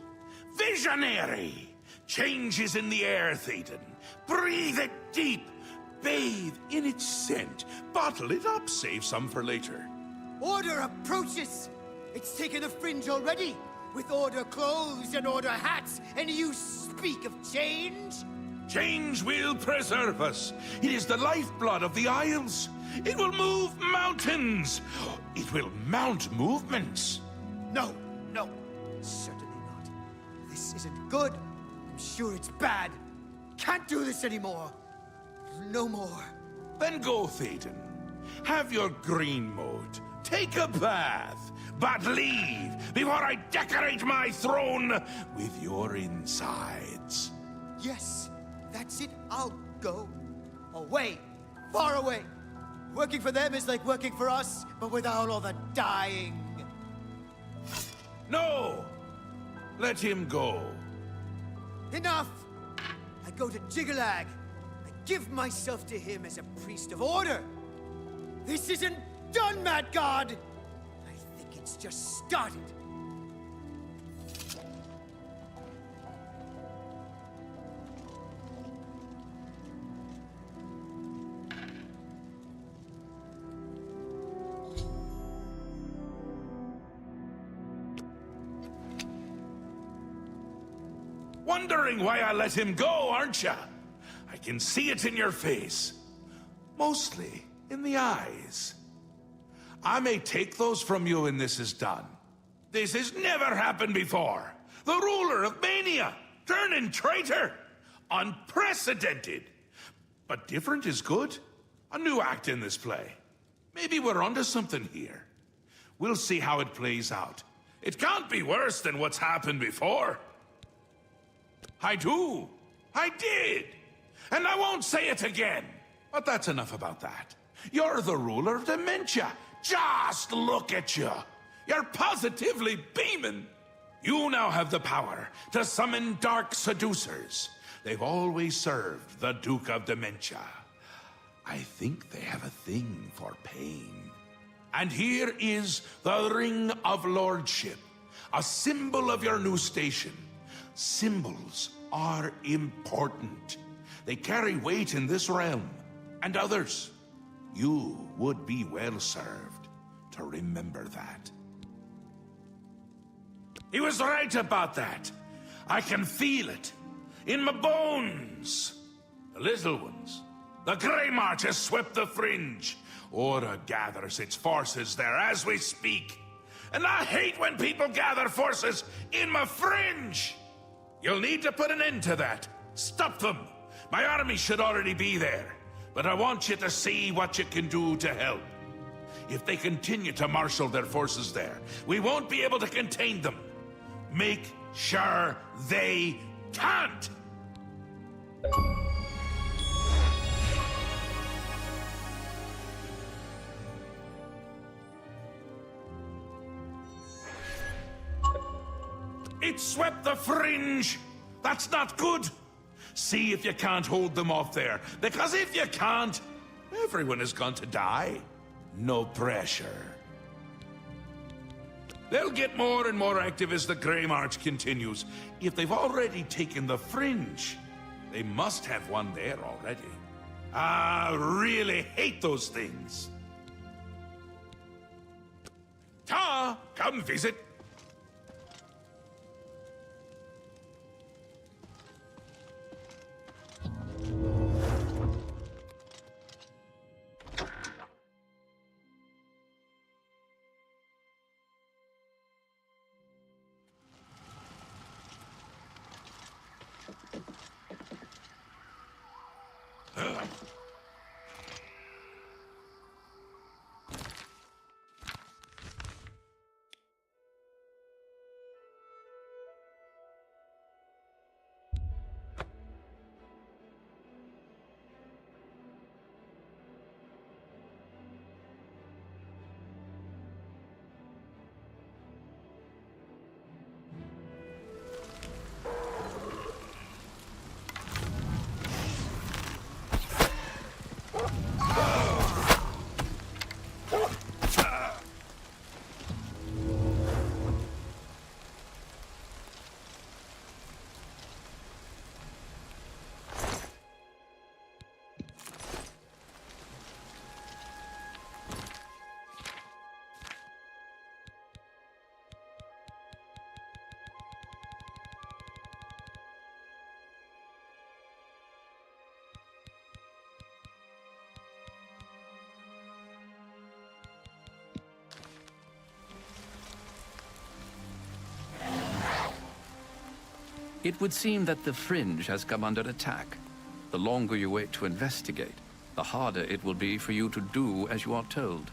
Visionary! Change is in the air, Thaden. Breathe it deep. Bathe in its scent. Bottle it up, save some for later. Order approaches! It's taken the fringe already, with order clothes and order hats, and you speak of change? Change will preserve us. It is the lifeblood of the Isles. It will move mountains. It will mount movements. No, certainly not. This isn't good. I'm sure it's bad. Can't do this anymore. No more. Then go, Théoden. Have your green mode. Take a bath. But leave before I decorate my throne with your insides. Yes, that's it. I'll go. Away. Far away. Working for them is like working for us, but without all the dying. No! Let him go. Enough! I go to Jiggalag. I give myself to him as a priest of order. This isn't done, Mad God! I think it's just started. Wondering why I let him go, aren't ya? I can see it in your face. Mostly in the eyes. I may take those from you when this is done. This has never happened before. The ruler of Mania, turning traitor. Unprecedented. But different is good. A new act in this play. Maybe we're onto something here. We'll see how it plays out. It can't be worse than what's happened before. I do. I did. And I won't say it again. But that's enough about that. You're the ruler of dementia. Just look at you. You're positively beaming. You now have the power to summon dark seducers. They've always served the Duke of Dementia. I think they have a thing for pain. And here is the Ring of Lordship, a symbol of your new station. Symbols are important. They carry weight in this realm and others. You would be well served to remember that. He was right about that. I can feel it in my bones. The little ones. The Grey March has swept the fringe. Aura gathers its forces there as we speak. And I hate when people gather forces in my fringe. You'll need to put an end to that. Stop them. My army should already be there. But I want you to see what you can do to help. If they continue to marshal their forces there, we won't be able to contain them. Make sure they can't! It swept the fringe! That's not good! See if you can't hold them off there, because if you can't, everyone is going to die. No pressure. They'll get more and more active as the Grey March continues. If they've already taken the fringe, they must have one there already. I really hate those things. Ta, come visit. It would seem that the Fringe has come under attack. The longer you wait to investigate, the harder it will be for you to do as you are told.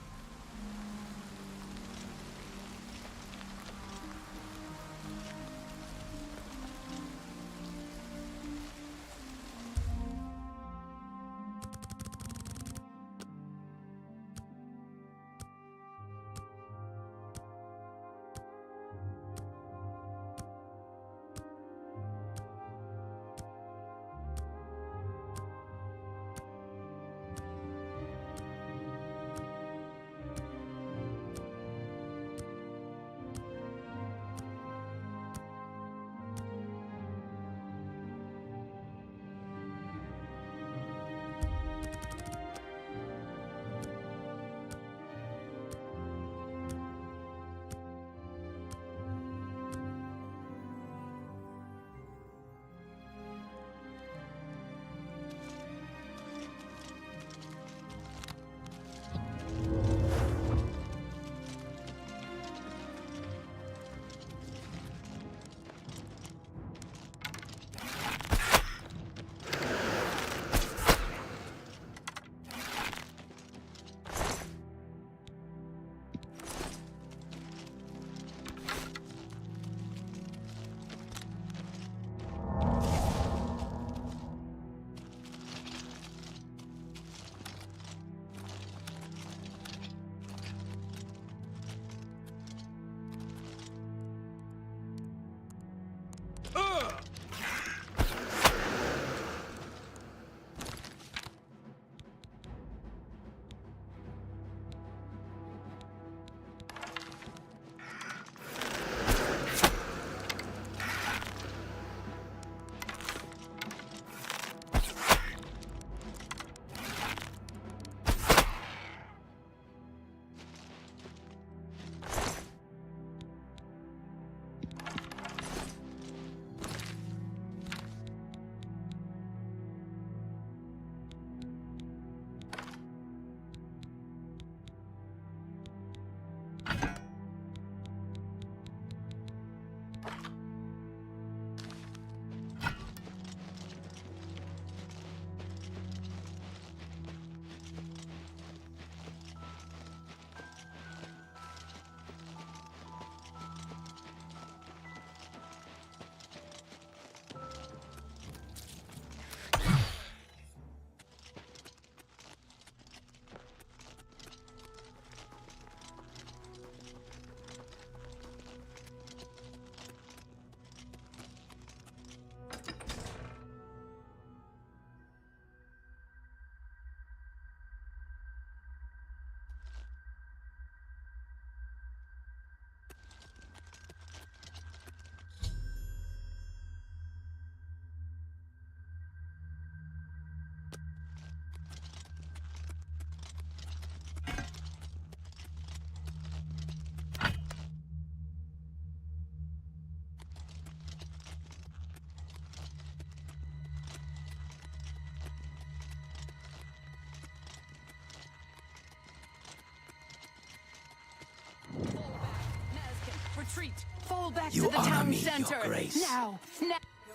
Retreat! Fall back You to the honor town me, Your center! Grace. Now!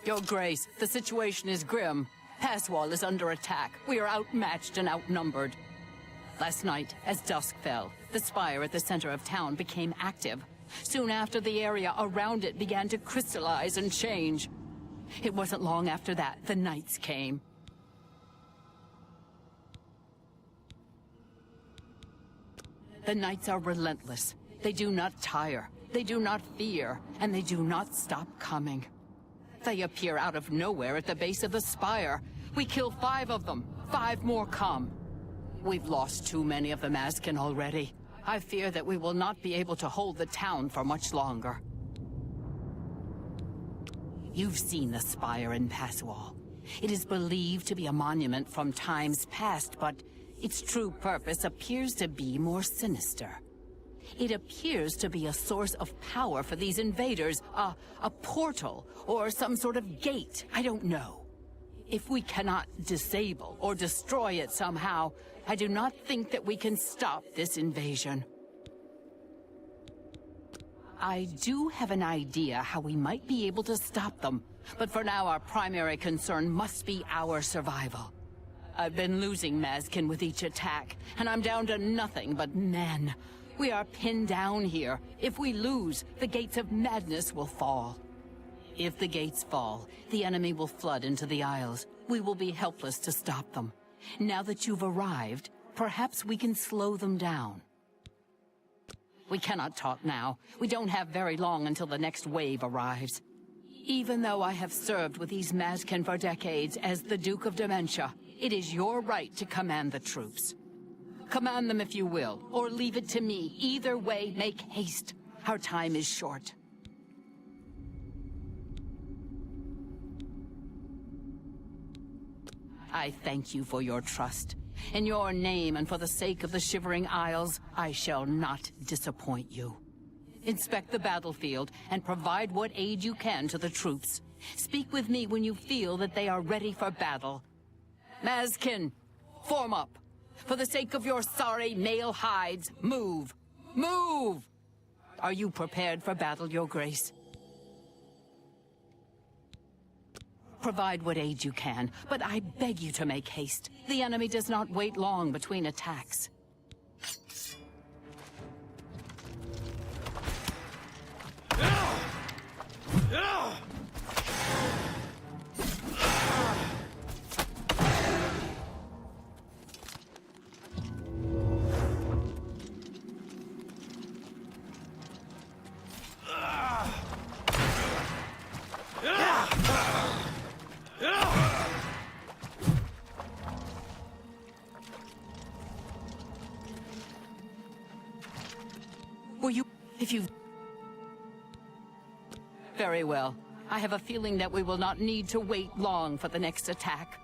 Your Grace, the situation is grim. Passwall is under attack. We are outmatched and outnumbered. Last night, as dusk fell, the spire at the center of town became active. Soon after, the area around it began to crystallize and change. It wasn't long after that the Knights came. The Knights are relentless. They do not tire. They do not fear, and they do not stop coming. They appear out of nowhere at the base of the spire. We kill 5 of them. 5 more come. We've lost too many of the Mazkin already. I fear that we will not be able to hold the town for much longer. You've seen the spire in Passwall. It is believed to be a monument from times past, but its true purpose appears to be more sinister. It appears to be a source of power for these invaders, a portal, or some sort of gate, I don't know. If we cannot disable or destroy it somehow, I do not think that we can stop this invasion. I do have an idea how we might be able to stop them, but for now our primary concern must be our survival. I've been losing Mazkin with each attack, and I'm down to nothing but men. We are pinned down here. If we lose, the gates of madness will fall. If the gates fall, the enemy will flood into the Isles. We will be helpless to stop them. Now that you've arrived, perhaps we can slow them down. We cannot talk now. We don't have very long until the next wave arrives. Even though I have served with these Mazkin for decades as the Duke of Dementia, it is your right to command the troops. Command them if you will, or leave it to me. Either way, make haste. Our time is short. I thank you for your trust. In your name and for the sake of the Shivering Isles, I shall not disappoint you. Inspect the battlefield and provide what aid you can to the troops. Speak with me when you feel that they are ready for battle. Mazkin, form up. For the sake of your sorry male hides, move! Move! Are you prepared for battle, Your Grace? Provide what aid you can, but I beg you to make haste. The enemy does not wait long between attacks. Very well. I have a feeling that we will not need to wait long for the next attack.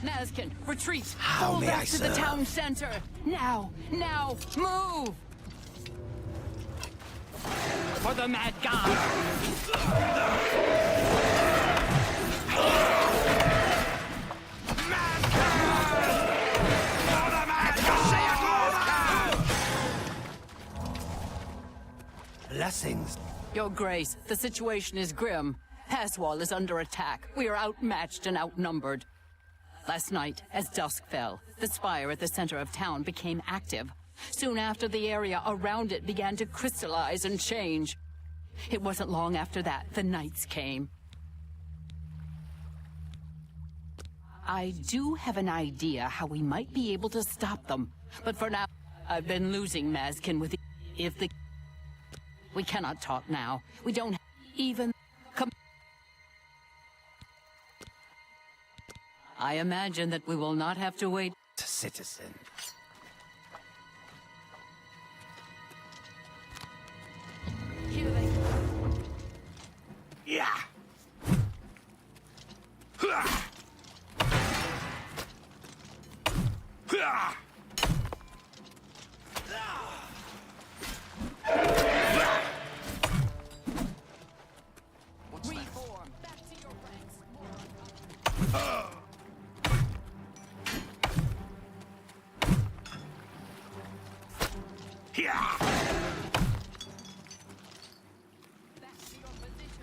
Mazkin, retreat! Fall back to the town center! Now! Now! Move! For the Mad God! Blessings. Your Grace, the situation is grim. Passwall is under attack. We are outmatched and outnumbered. Last night, as dusk fell, the spire at the center of town became active. Soon after, the area around it began to crystallize and change. It wasn't long after that the Knights came. I do have an idea how we might be able to stop them, but for now, I've been losing Mazkin with the... We cannot talk now. We don't even... I imagine that we will not have to wait... Citizen. Here they come. Yeah! Reform. Back to your ranks. Yeah! Back to your position.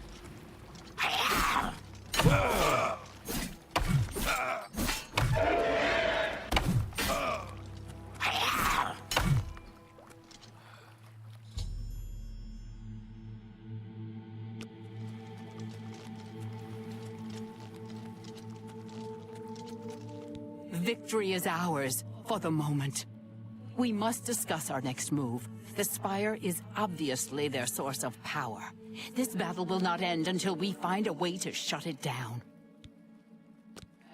Victory is ours, for the moment. We must discuss our next move. The Spire is obviously their source of power. This battle will not end until we find a way to shut it down.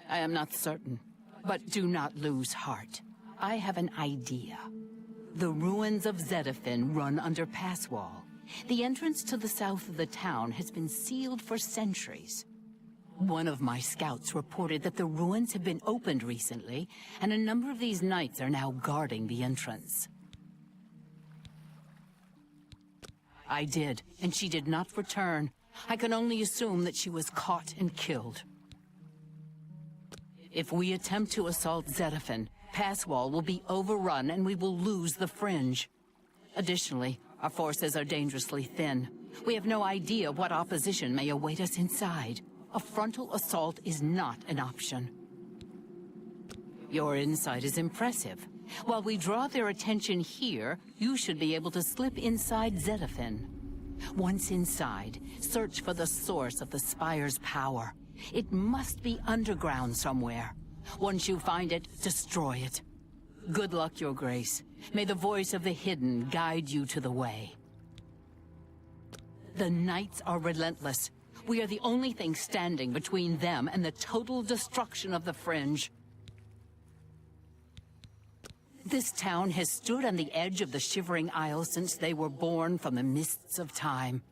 I am not certain, but do not lose heart. I have an idea. The ruins of Zedafin run under Passwall. The entrance to the south of the town has been sealed for centuries. One of my scouts reported that the ruins have been opened recently, and a number of these knights are now guarding the entrance. I did, and she did not return. I can only assume that she was caught and killed. If we attempt to assault Zedafin, Passwall will be overrun and we will lose the Fringe. Additionally, our forces are dangerously thin. We have no idea what opposition may await us inside. A frontal assault is not an option. Your insight is impressive. While we draw their attention here, you should be able to slip inside Zedafin. Once inside, search for the source of the Spire's power. It must be underground somewhere. Once you find it, destroy it. Good luck, Your Grace. May the voice of the hidden guide you to the way. The Knights are relentless. We are the only thing standing between them and the total destruction of the Fringe. This town has stood on the edge of the Shivering Isles since they were born from the mists of time.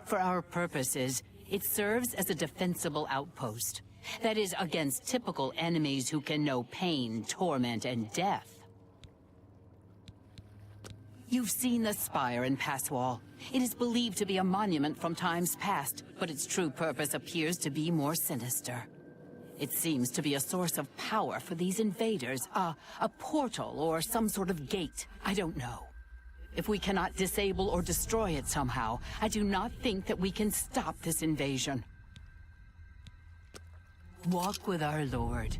For our purposes, it serves as a defensible outpost. That is, against typical enemies who can know pain, torment, and death. You've seen the spire in Passwall. It is believed to be a monument from times past, but its true purpose appears to be more sinister. It seems to be a source of power for these invaders, a portal or some sort of gate. I don't know. If we cannot disable or destroy it somehow, I do not think that we can stop this invasion. Walk with our Lord.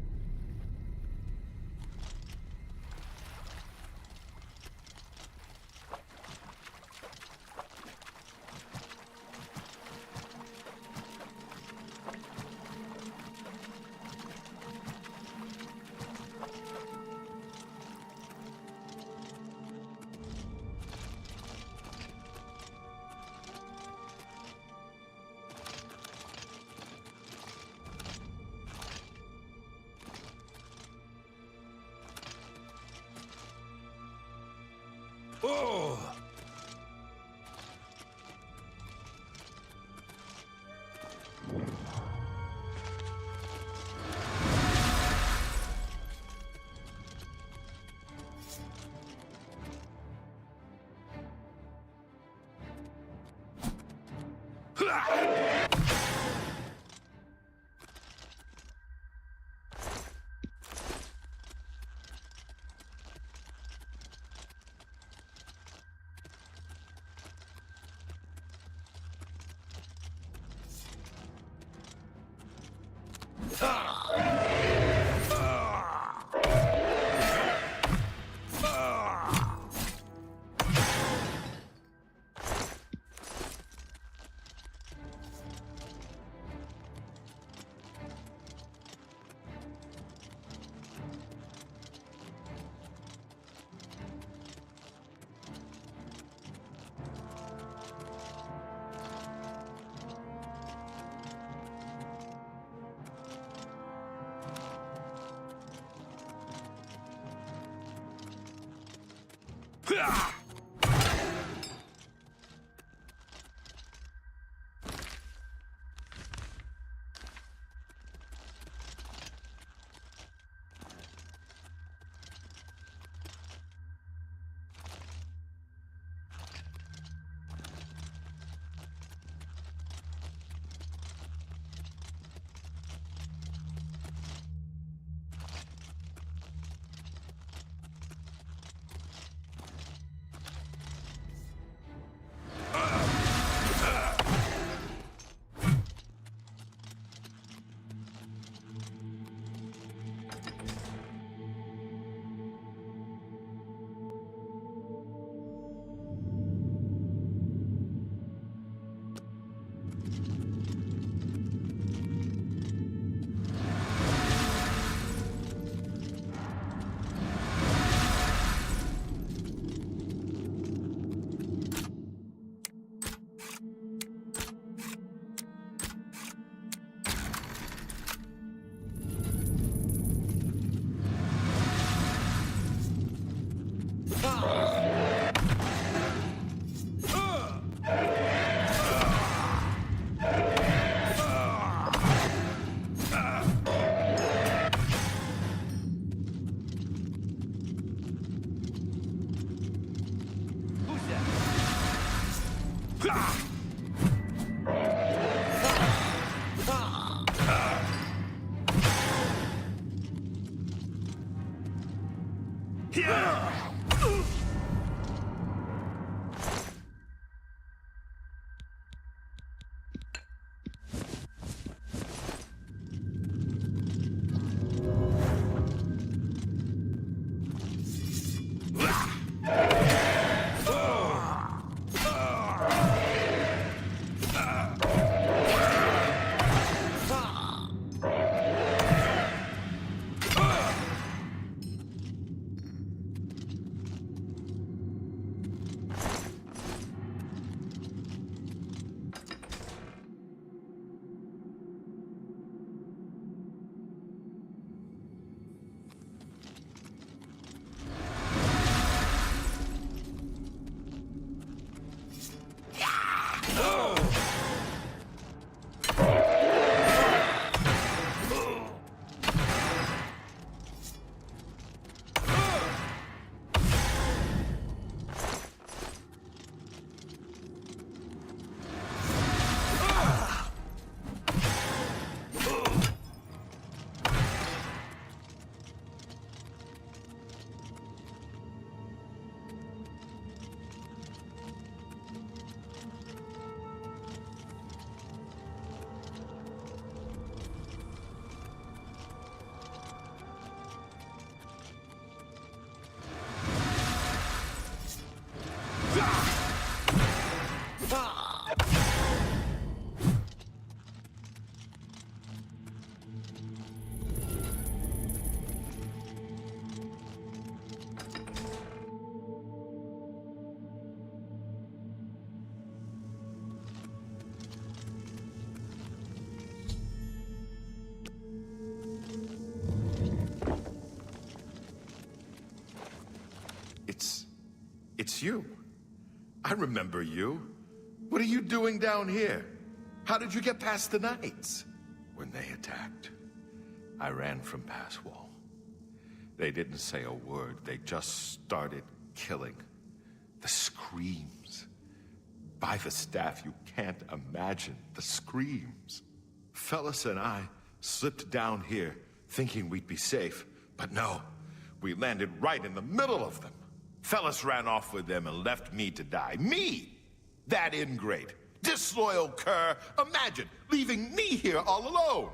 Oh! It's you. I remember you. What are you doing down here? How did you get past the knights? When they attacked, I ran from past wall. They didn't say a word. They just started killing. The screams. By the staff, you can't imagine the screams. Fellas and I slipped down here thinking we'd be safe, but no, we landed right in the middle of them. Fellas ran off with them and left me to die. Me! That ingrate, disloyal cur. Imagine leaving me here all alone.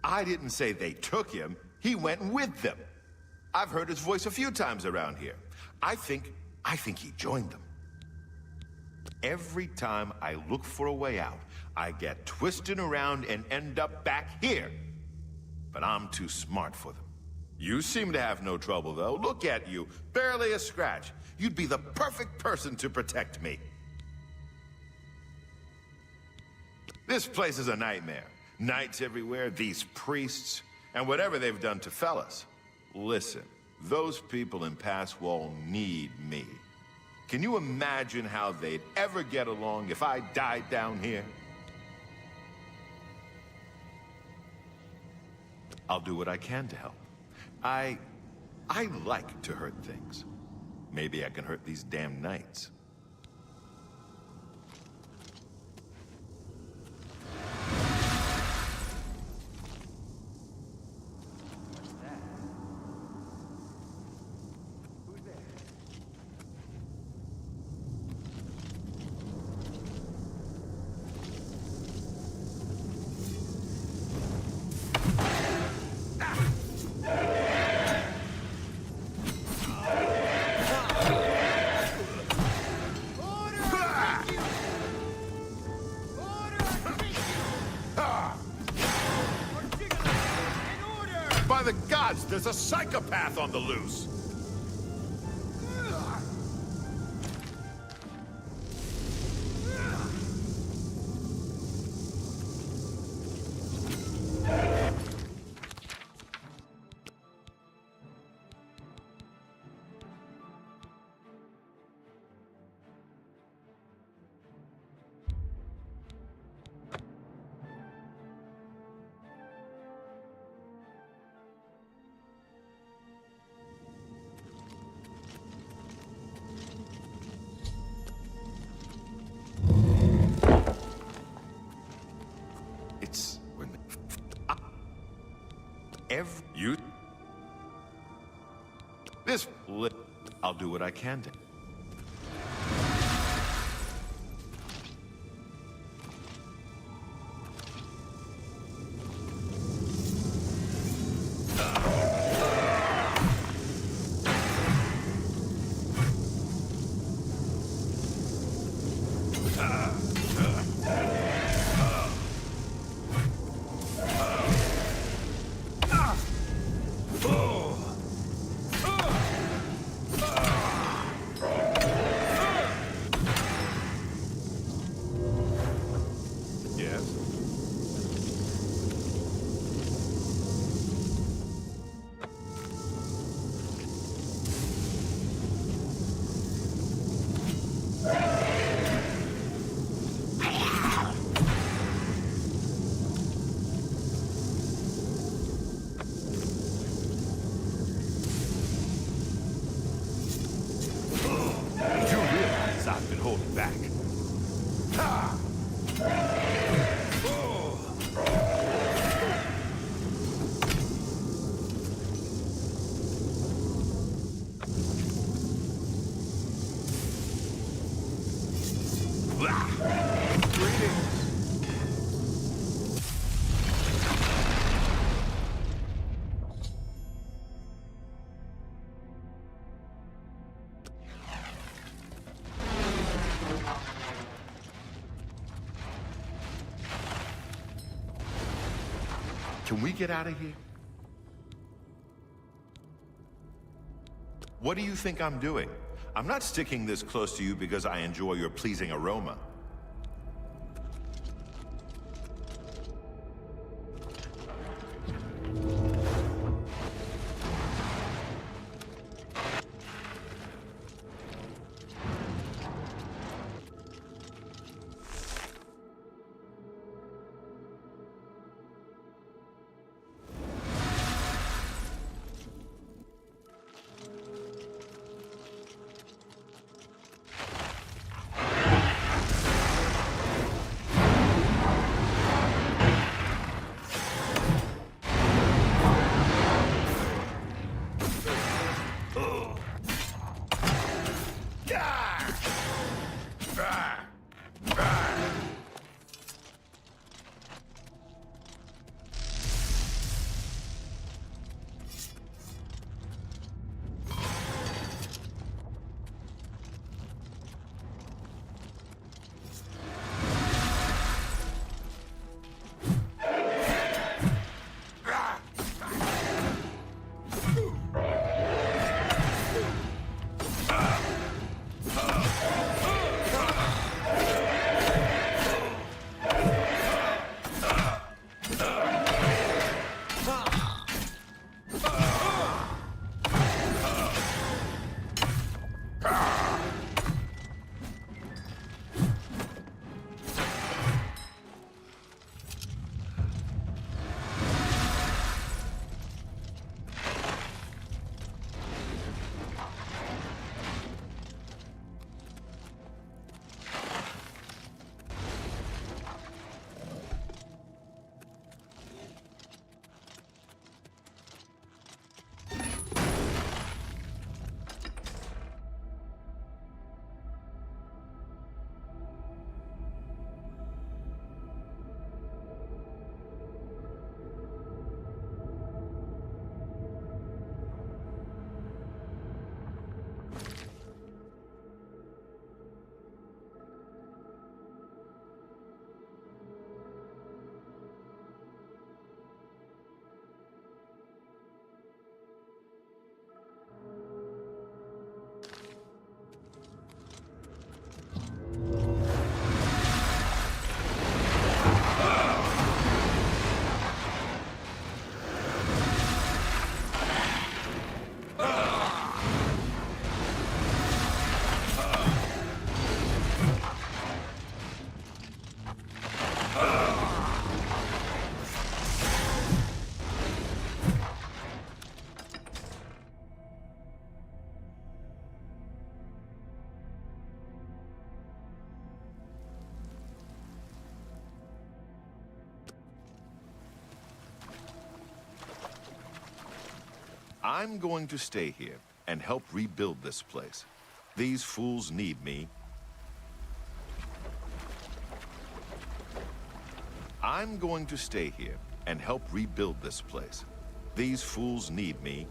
I didn't say they took him. He went with them. I've heard his voice a few times around here. I think he joined them. Every time I look for a way out, I get twisted around and end up back here. But I'm too smart for them. You seem to have no trouble, though. Look at you. Barely a scratch. You'd be the perfect person to protect me. This place is a nightmare. Knights everywhere, these priests, and whatever they've done to fellas. Listen, those people in Passwall need me. Can you imagine how they'd ever get along if I died down here? I'll do what I can to help. I like to hurt things. Maybe I can hurt these damn knights. By the gods, there's a psychopath on the loose! It's when you this I'll do what I can to. I've been holding back. Ha! Can we get out of here? What do you think I'm doing? I'm not sticking this close to you because I enjoy your pleasing aroma. I'm going to stay here and help rebuild this place. These fools need me. I'm going to stay here and help rebuild this place. These fools need me.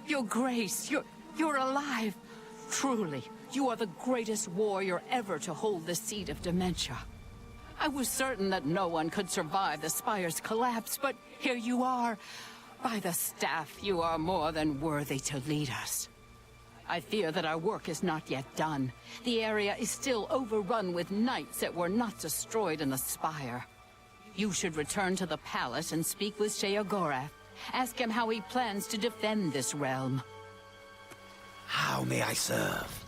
Your Grace, you're alive. Truly, you are the greatest warrior ever to hold the seat of dementia. I was certain that no one could survive the Spire's collapse, but here you are. By the staff, you are more than worthy to lead us. I fear that our work is not yet done. The area is still overrun with knights that were not destroyed in the Spire. You should return to the palace and speak with Sheogorath. Ask him how he plans to defend this realm. How may I serve?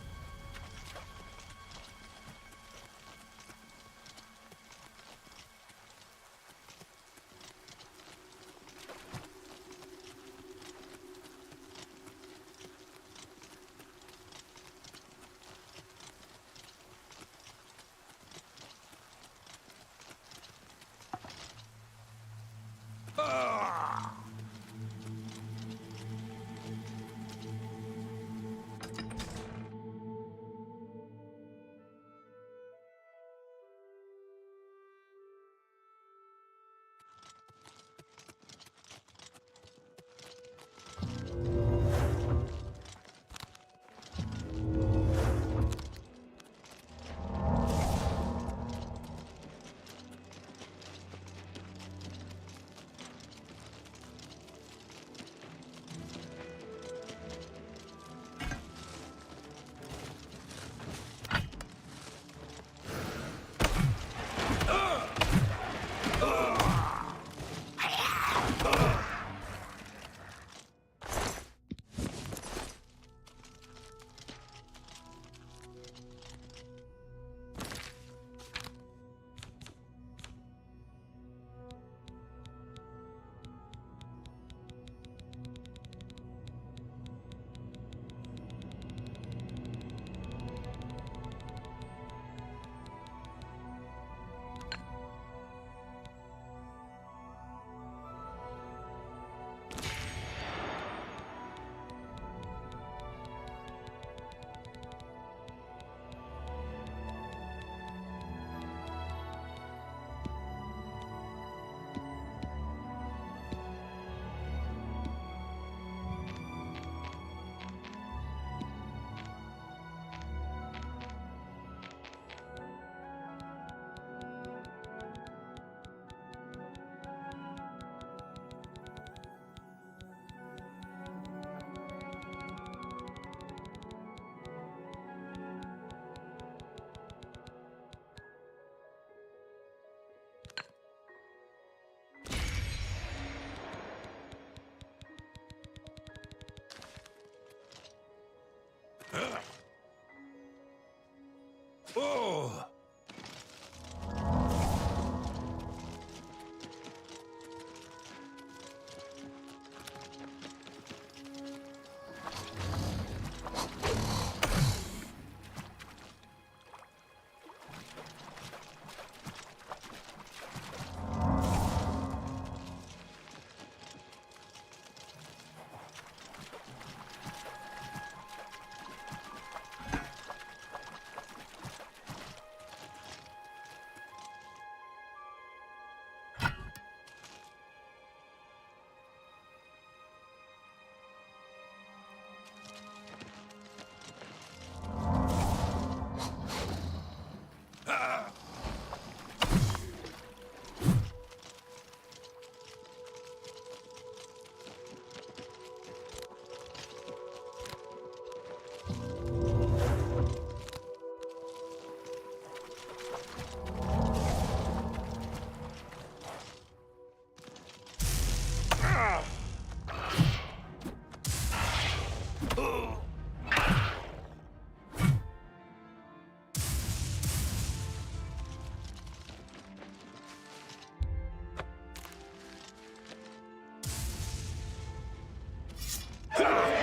Oh!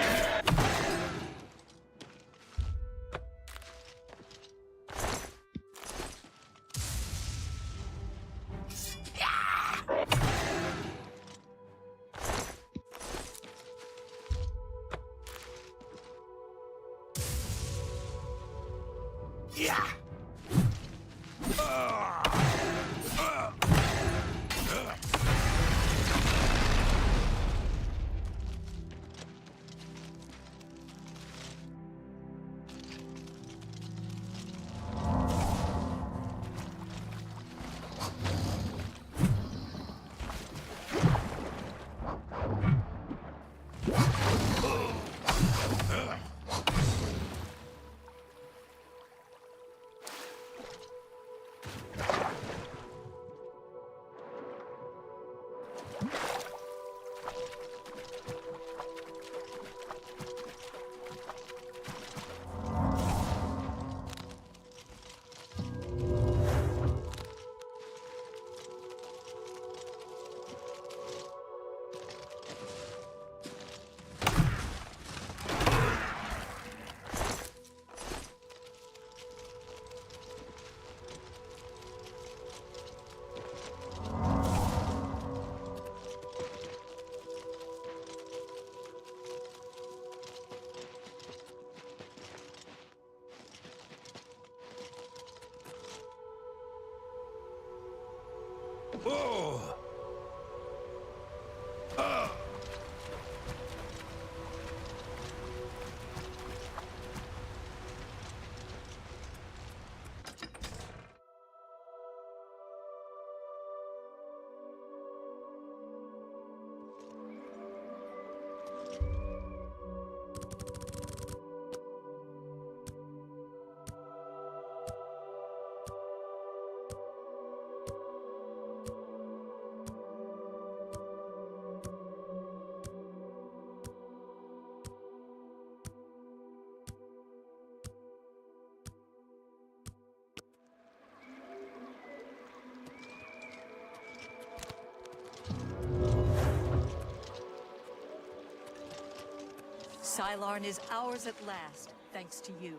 Sylarn is ours at last, thanks to you.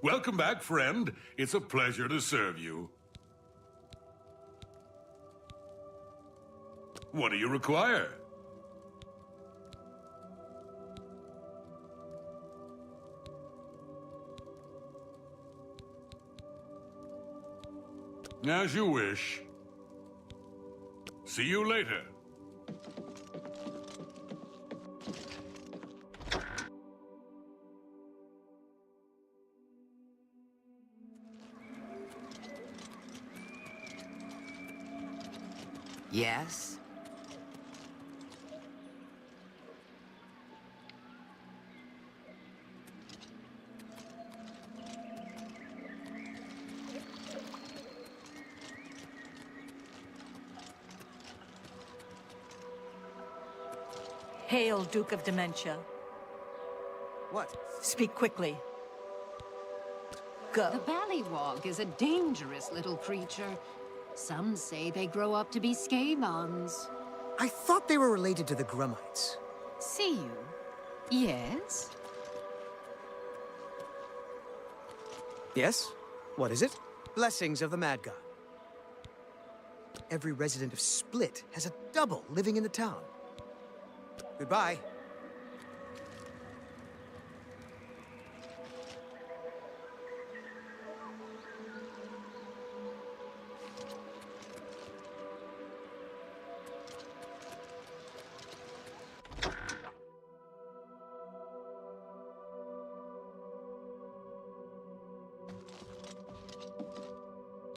Welcome back, friend. It's a pleasure to serve you. What do you require? As you wish. See you later. Yes? Hail, Duke of Dementia. What? Speak quickly. Go. The Ballywog is a dangerous little creature. Some say they grow up to be Skavons. I thought they were related to the Grummites. See you? Yes? Yes? What is it? Blessings of the Mad God. Every resident of Split has a double living in the town. Goodbye.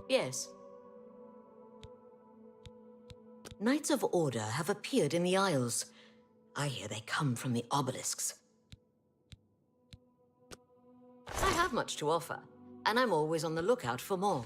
Yes. Knights of Order have appeared in the Isles. I hear they come from the obelisks. I have much to offer, and I'm always on the lookout for more.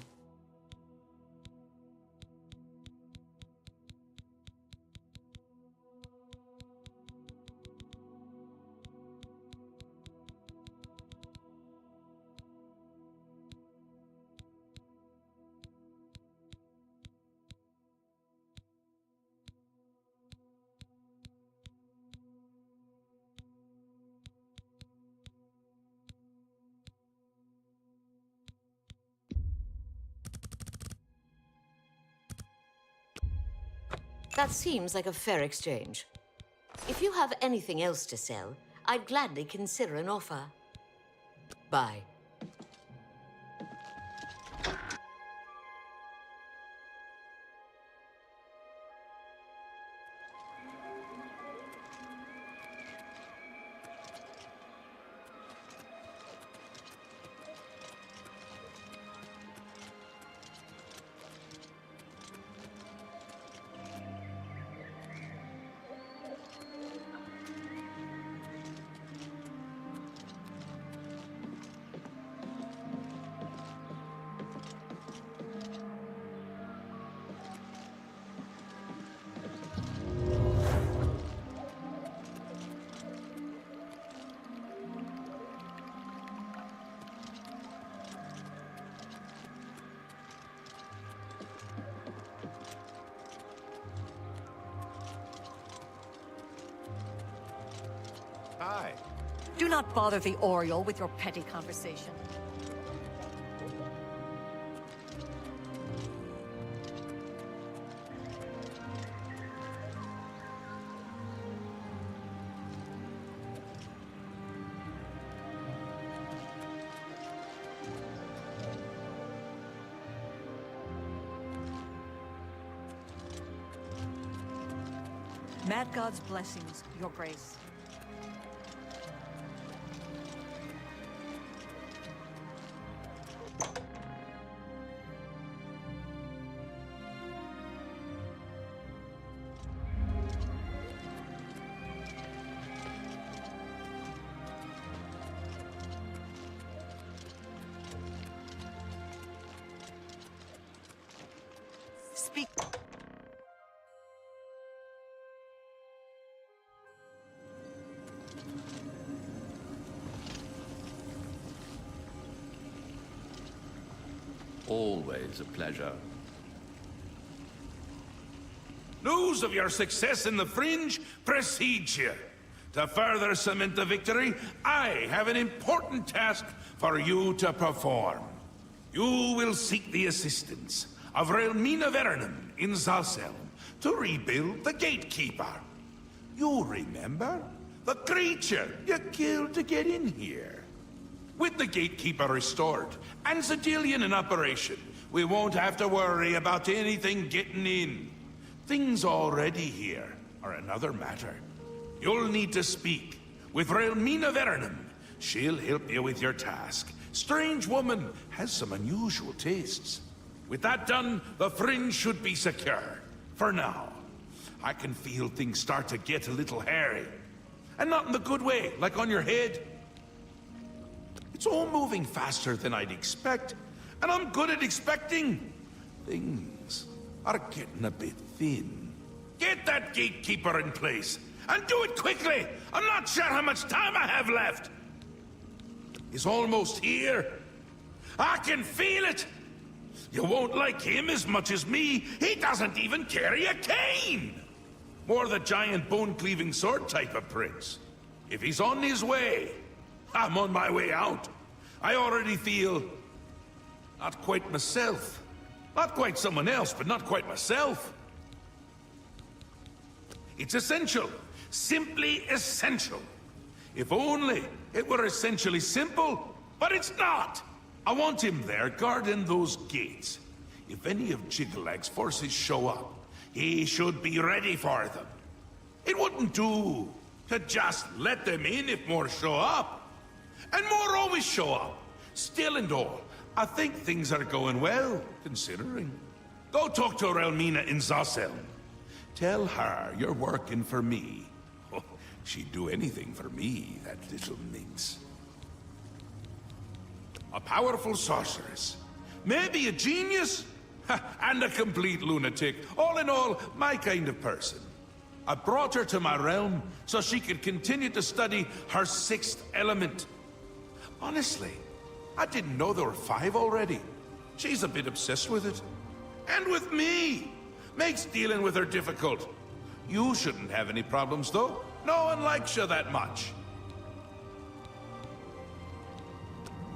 That seems like a fair exchange. If you have anything else to sell, I'd gladly consider an offer. Bye. Hi. Do not bother the Oriole with your petty conversation. Mad God's blessings, Your Grace. Speak. Always a pleasure. News of your success in the Fringe precedes you. To further cement the victory, I have an important task for you to perform. You will seek the assistance of Relmina Vernum in Zalselm to rebuild the Gatekeeper. You remember? The creature you killed to get in here. With the Gatekeeper restored and Zedillion in operation, we won't have to worry about anything getting in. Things already here are another matter. You'll need to speak with Relmina Vernum. She'll help you with your task. Strange woman has some unusual tastes. With that done, the Fringe should be secure. For now. I can feel things start to get a little hairy. And not in the good way, like on your head. It's all moving faster than I'd expect. And I'm good at expecting. Things are getting a bit thin. Get that Gatekeeper in place. And do it quickly! I'm not sure how much time I have left! He's almost here. I can feel it! You won't like him as much as me. He doesn't even carry a cane! More the giant bone-cleaving sword type of prince. If he's on his way, I'm on my way out. I already feel... not quite myself. Not quite someone else, but not quite myself. It's essential. Simply essential. If only it were essentially simple, but it's not. I want him there guarding those gates. If any of Jiggalag's forces show up, he should be ready for them. It wouldn't do to just let them in if more show up. And more always show up. Still and all, I think things are going well, considering. Go talk to Relmina in Zalselm. Tell her you're working for me. She'd do anything for me, that little minx. A powerful sorceress. Maybe a genius? And a complete lunatic. All in all, my kind of person. I brought her to my realm so she could continue to study her sixth element. Honestly, I didn't know there were 5 already. She's a bit obsessed with it. And with me. Makes dealing with her difficult. You shouldn't have any problems, though. No one likes you that much.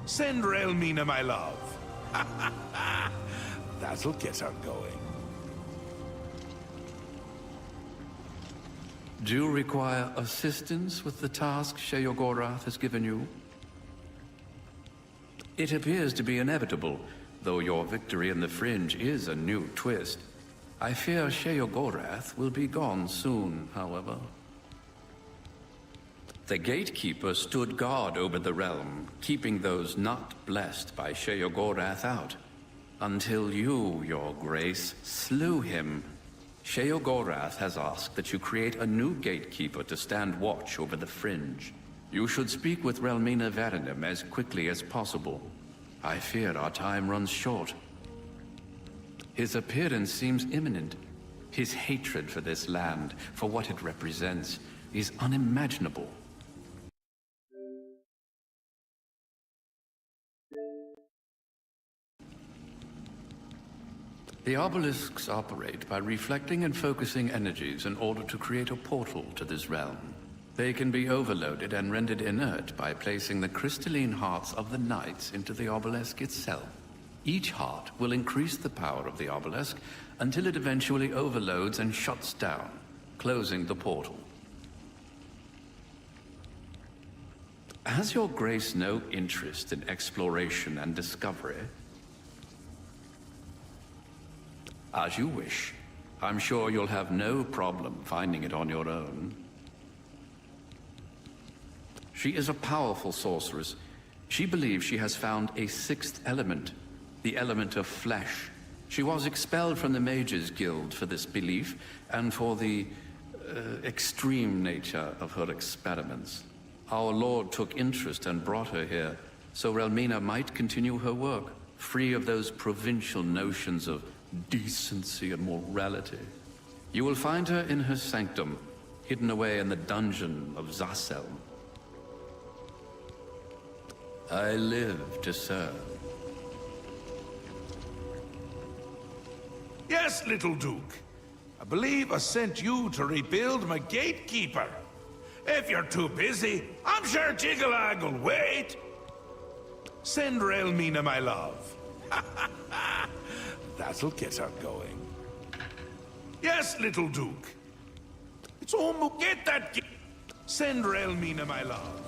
Send Relmina my love. That'll get her going. Do you require assistance with the task Sheogorath has given you? It appears to be inevitable, though your victory in the Fringe is a new twist. I fear Sheogorath will be gone soon, however. The Gatekeeper stood guard over the realm, keeping those not blessed by Sheogorath out. Until you, Your Grace, slew him. Sheogorath has asked that you create a new Gatekeeper to stand watch over the Fringe. You should speak with Relmina Verenim as quickly as possible. I fear our time runs short. His appearance seems imminent. His hatred for this land, for what it represents, is unimaginable. The obelisks operate by reflecting and focusing energies in order to create a portal to this realm. They can be overloaded and rendered inert by placing the crystalline hearts of the knights into the obelisk itself. Each heart will increase the power of the obelisk until it eventually overloads and shuts down, closing the portal. Has Your Grace no interest in exploration and discovery? As you wish. I'm sure you'll have no problem finding it on your own. She is a powerful sorceress. She believes she has found a sixth element, the element of flesh. She was expelled from the Mages Guild for this belief, and for the extreme nature of her experiments. Our Lord took interest and brought her here, so Relmina might continue her work, free of those provincial notions of decency and morality. You will find her in her sanctum, hidden away in the dungeon of Zasselm. I live to serve. Yes, little Duke. I believe I sent you to rebuild my gatekeeper. If you're too busy, I'm sure Jiggalag will wait. Send Relmina my love. That'll get her going. Yes, little Duke. It's almost get that. Send Relmina my love.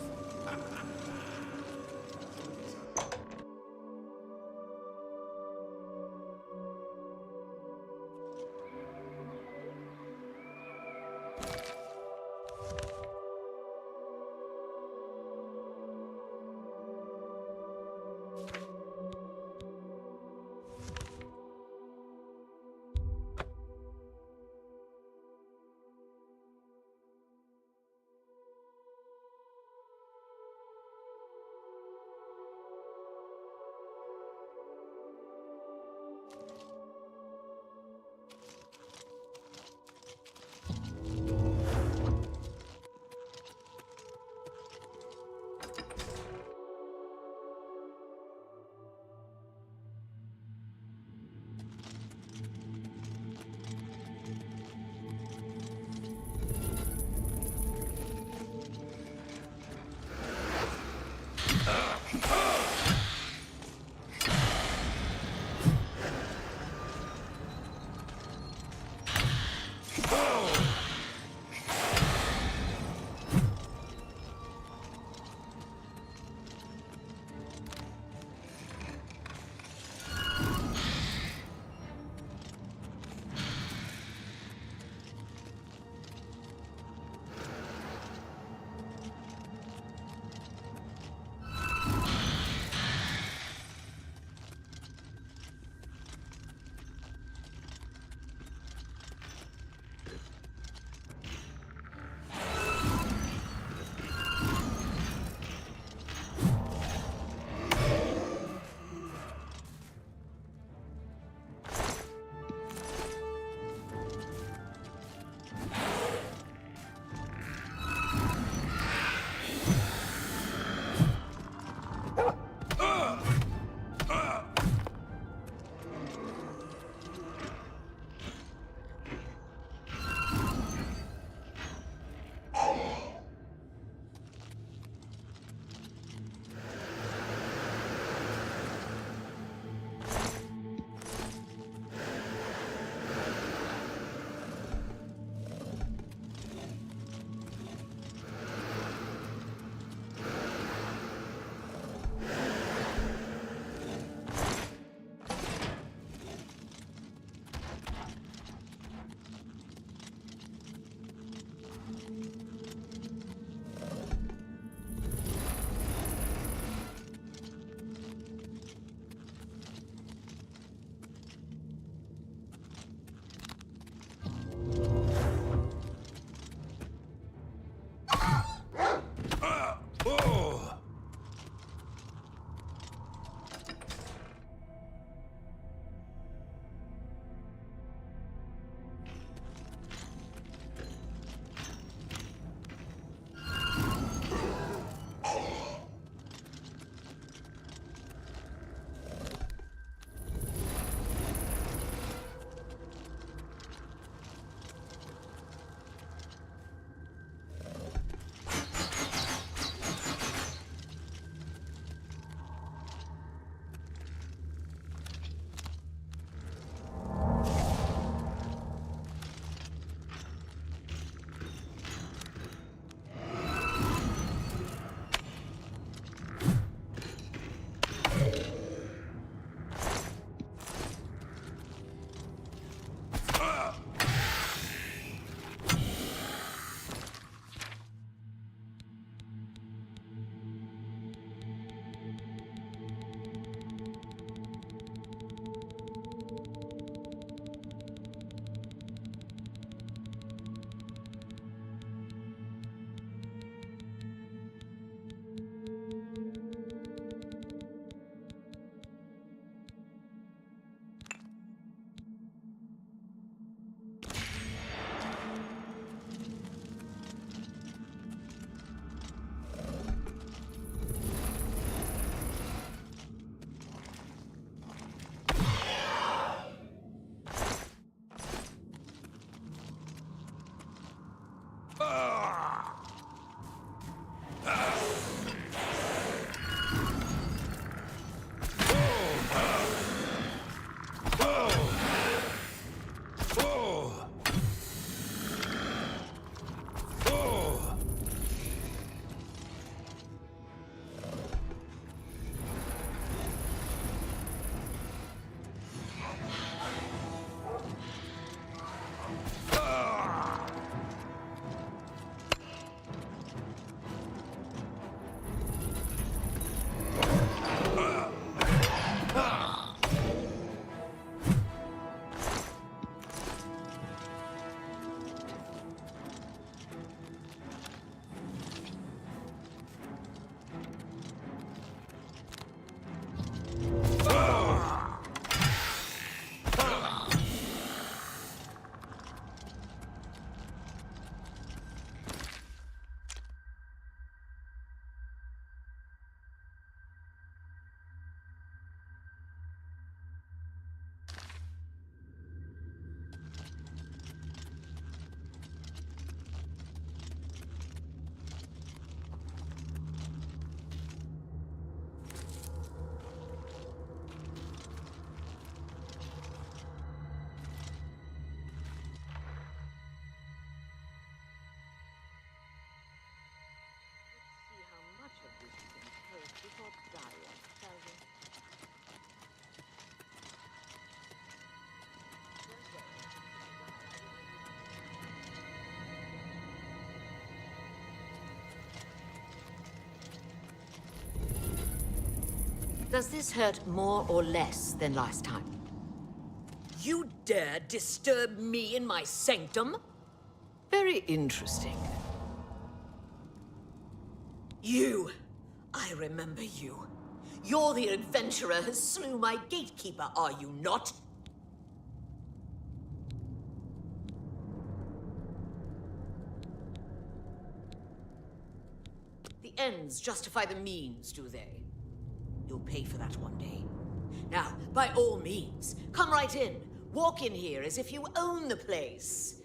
Does this hurt more or less than last time? You dare disturb me in my sanctum? Very interesting. You! I remember you. You're the adventurer who slew my gatekeeper, are you not? The ends justify the means, do they? You'll pay for that one day. Now, by all means, come right in. Walk in here as if you own the place.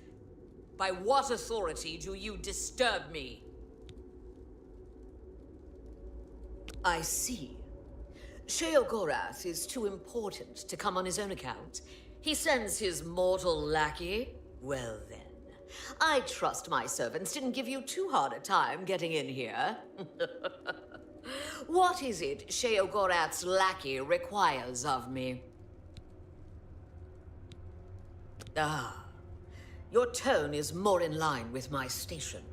By what authority do you disturb me? I see. Sheogorath is too important to come on his own account. He sends his mortal lackey. Well then, I trust my servants didn't give you too hard a time getting in here. What is it Sheogorath's lackey requires of me? Ah, your tone is more in line with my station.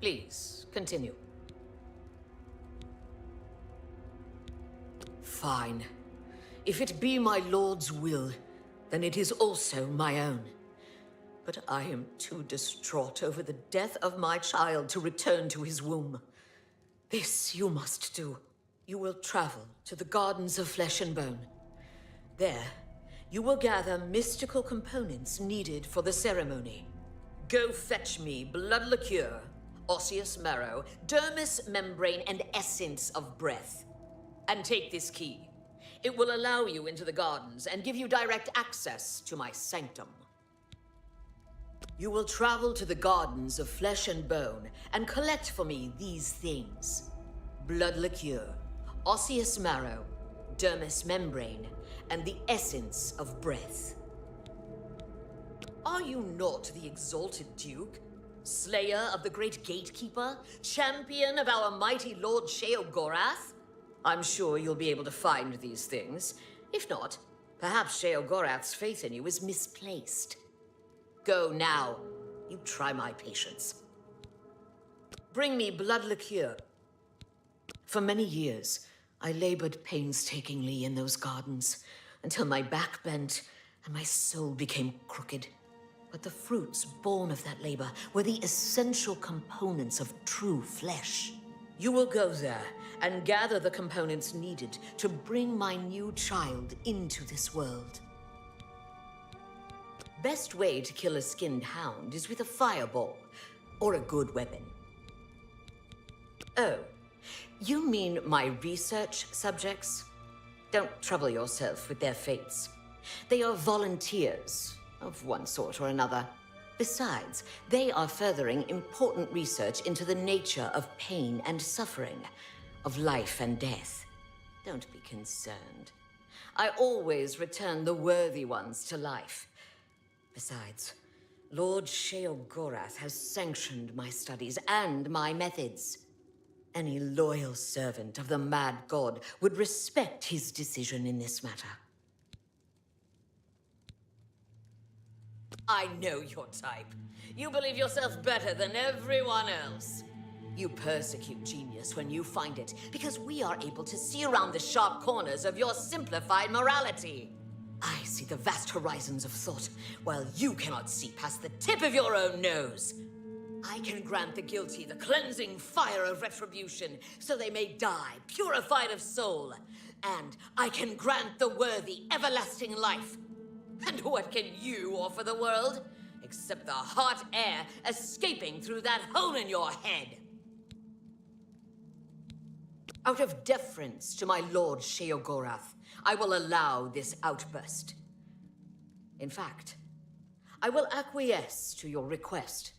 Please, continue. Fine. If it be my lord's will, then it is also my own. But I am too distraught over the death of my child to return to his womb. This you must do. You will travel to the Gardens of Flesh and Bone. There, you will gather mystical components needed for the ceremony. Go fetch me blood liqueur, osseous marrow, dermis membrane, and essence of breath. And take this key. It will allow you into the gardens and give you direct access to my sanctum. You will travel to the Gardens of Flesh and Bone and collect for me these things: blood liqueur, osseous marrow, dermis membrane, and the essence of breath. Are you not the exalted Duke, slayer of the great gatekeeper, champion of our mighty Lord Sheogorath? I'm sure you'll be able to find these things. If not, perhaps Sheogorath's faith in you is misplaced. Go now. You try my patience. Bring me blood liqueur. For many years, I labored painstakingly in those gardens until my back bent and my soul became crooked. But the fruits born of that labor were the essential components of true flesh. You will go there and gather the components needed to bring my new child into this world. Best way to kill a skinned hound is with a fireball, or a good weapon. Oh, you mean my research subjects? Don't trouble yourself with their fates. They are volunteers, of one sort or another. Besides, they are furthering important research into the nature of pain and suffering, of life and death. Don't be concerned. I always return the worthy ones to life. Besides, Lord Sheogorath has sanctioned my studies and my methods. Any loyal servant of the Mad God would respect his decision in this matter. I know your type. You believe yourself better than everyone else. You persecute genius when you find it, because we are able to see around the sharp corners of your simplified morality. I see the vast horizons of thought, while you cannot see past the tip of your own nose. I can grant the guilty the cleansing fire of retribution, so they may die, purified of soul. And I can grant the worthy everlasting life. And what can you offer the world? Except the hot air escaping through that hole in your head. Out of deference to my Lord Sheogorath, I will allow this outburst. In fact, I will acquiesce to your request,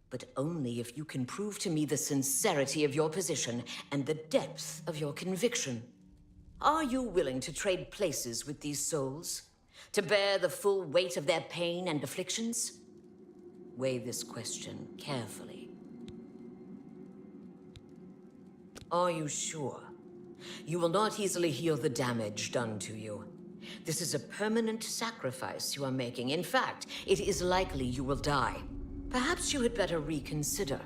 but only if you can prove to me the sincerity of your position and the depth of your conviction. Are you willing to trade places with these souls? To bear the full weight of their pain and afflictions? Weigh this question carefully. Are you sure? You will not easily heal the damage done to you. This is a permanent sacrifice you are making. In fact, it is likely you will die. Perhaps you had better reconsider.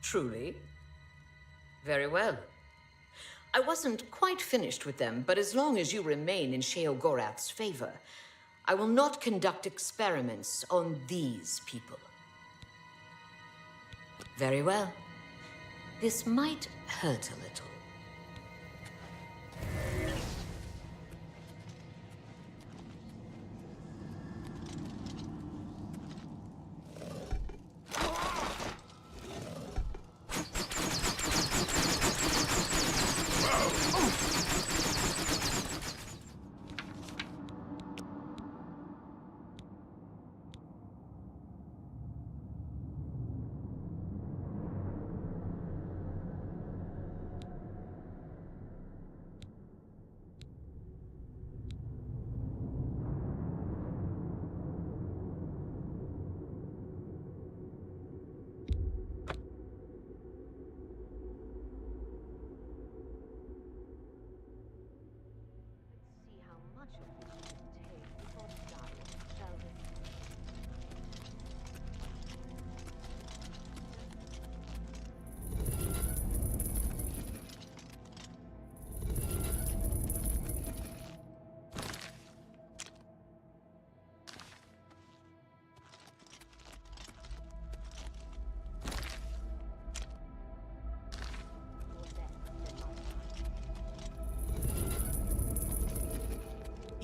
Truly? Very well. I wasn't quite finished with them, but as long as you remain in Sheogorath's favor, I will not conduct experiments on these people. Very well. This might hurt a little.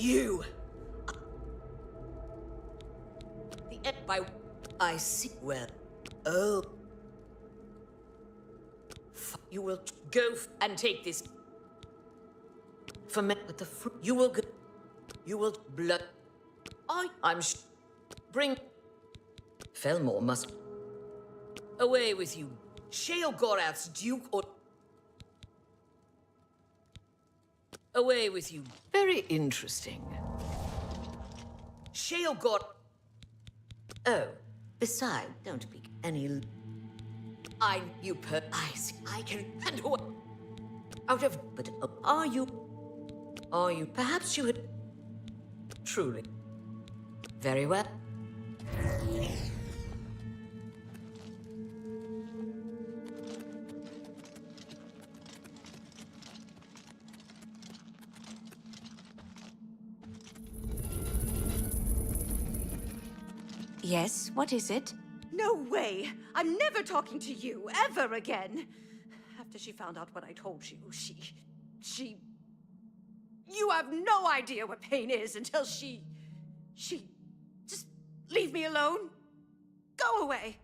You! The end by... I see. Well... Oh... You will go and take this... For me, with the fruit... You will go... You will... Blood... I'm Bring... Felmore must... Away with you. Sheogorath's Duke or... Away with you. Very interesting. Sheogor... Oh, besides, don't be any... I see. I can... And who... Out of... But are you... Are you... Perhaps you had... Truly. Very well. Yes, what is it? No way! I'm never talking to you, ever again! After she found out what I told you, she... You have no idea what pain is until she... Just leave me alone. Go away.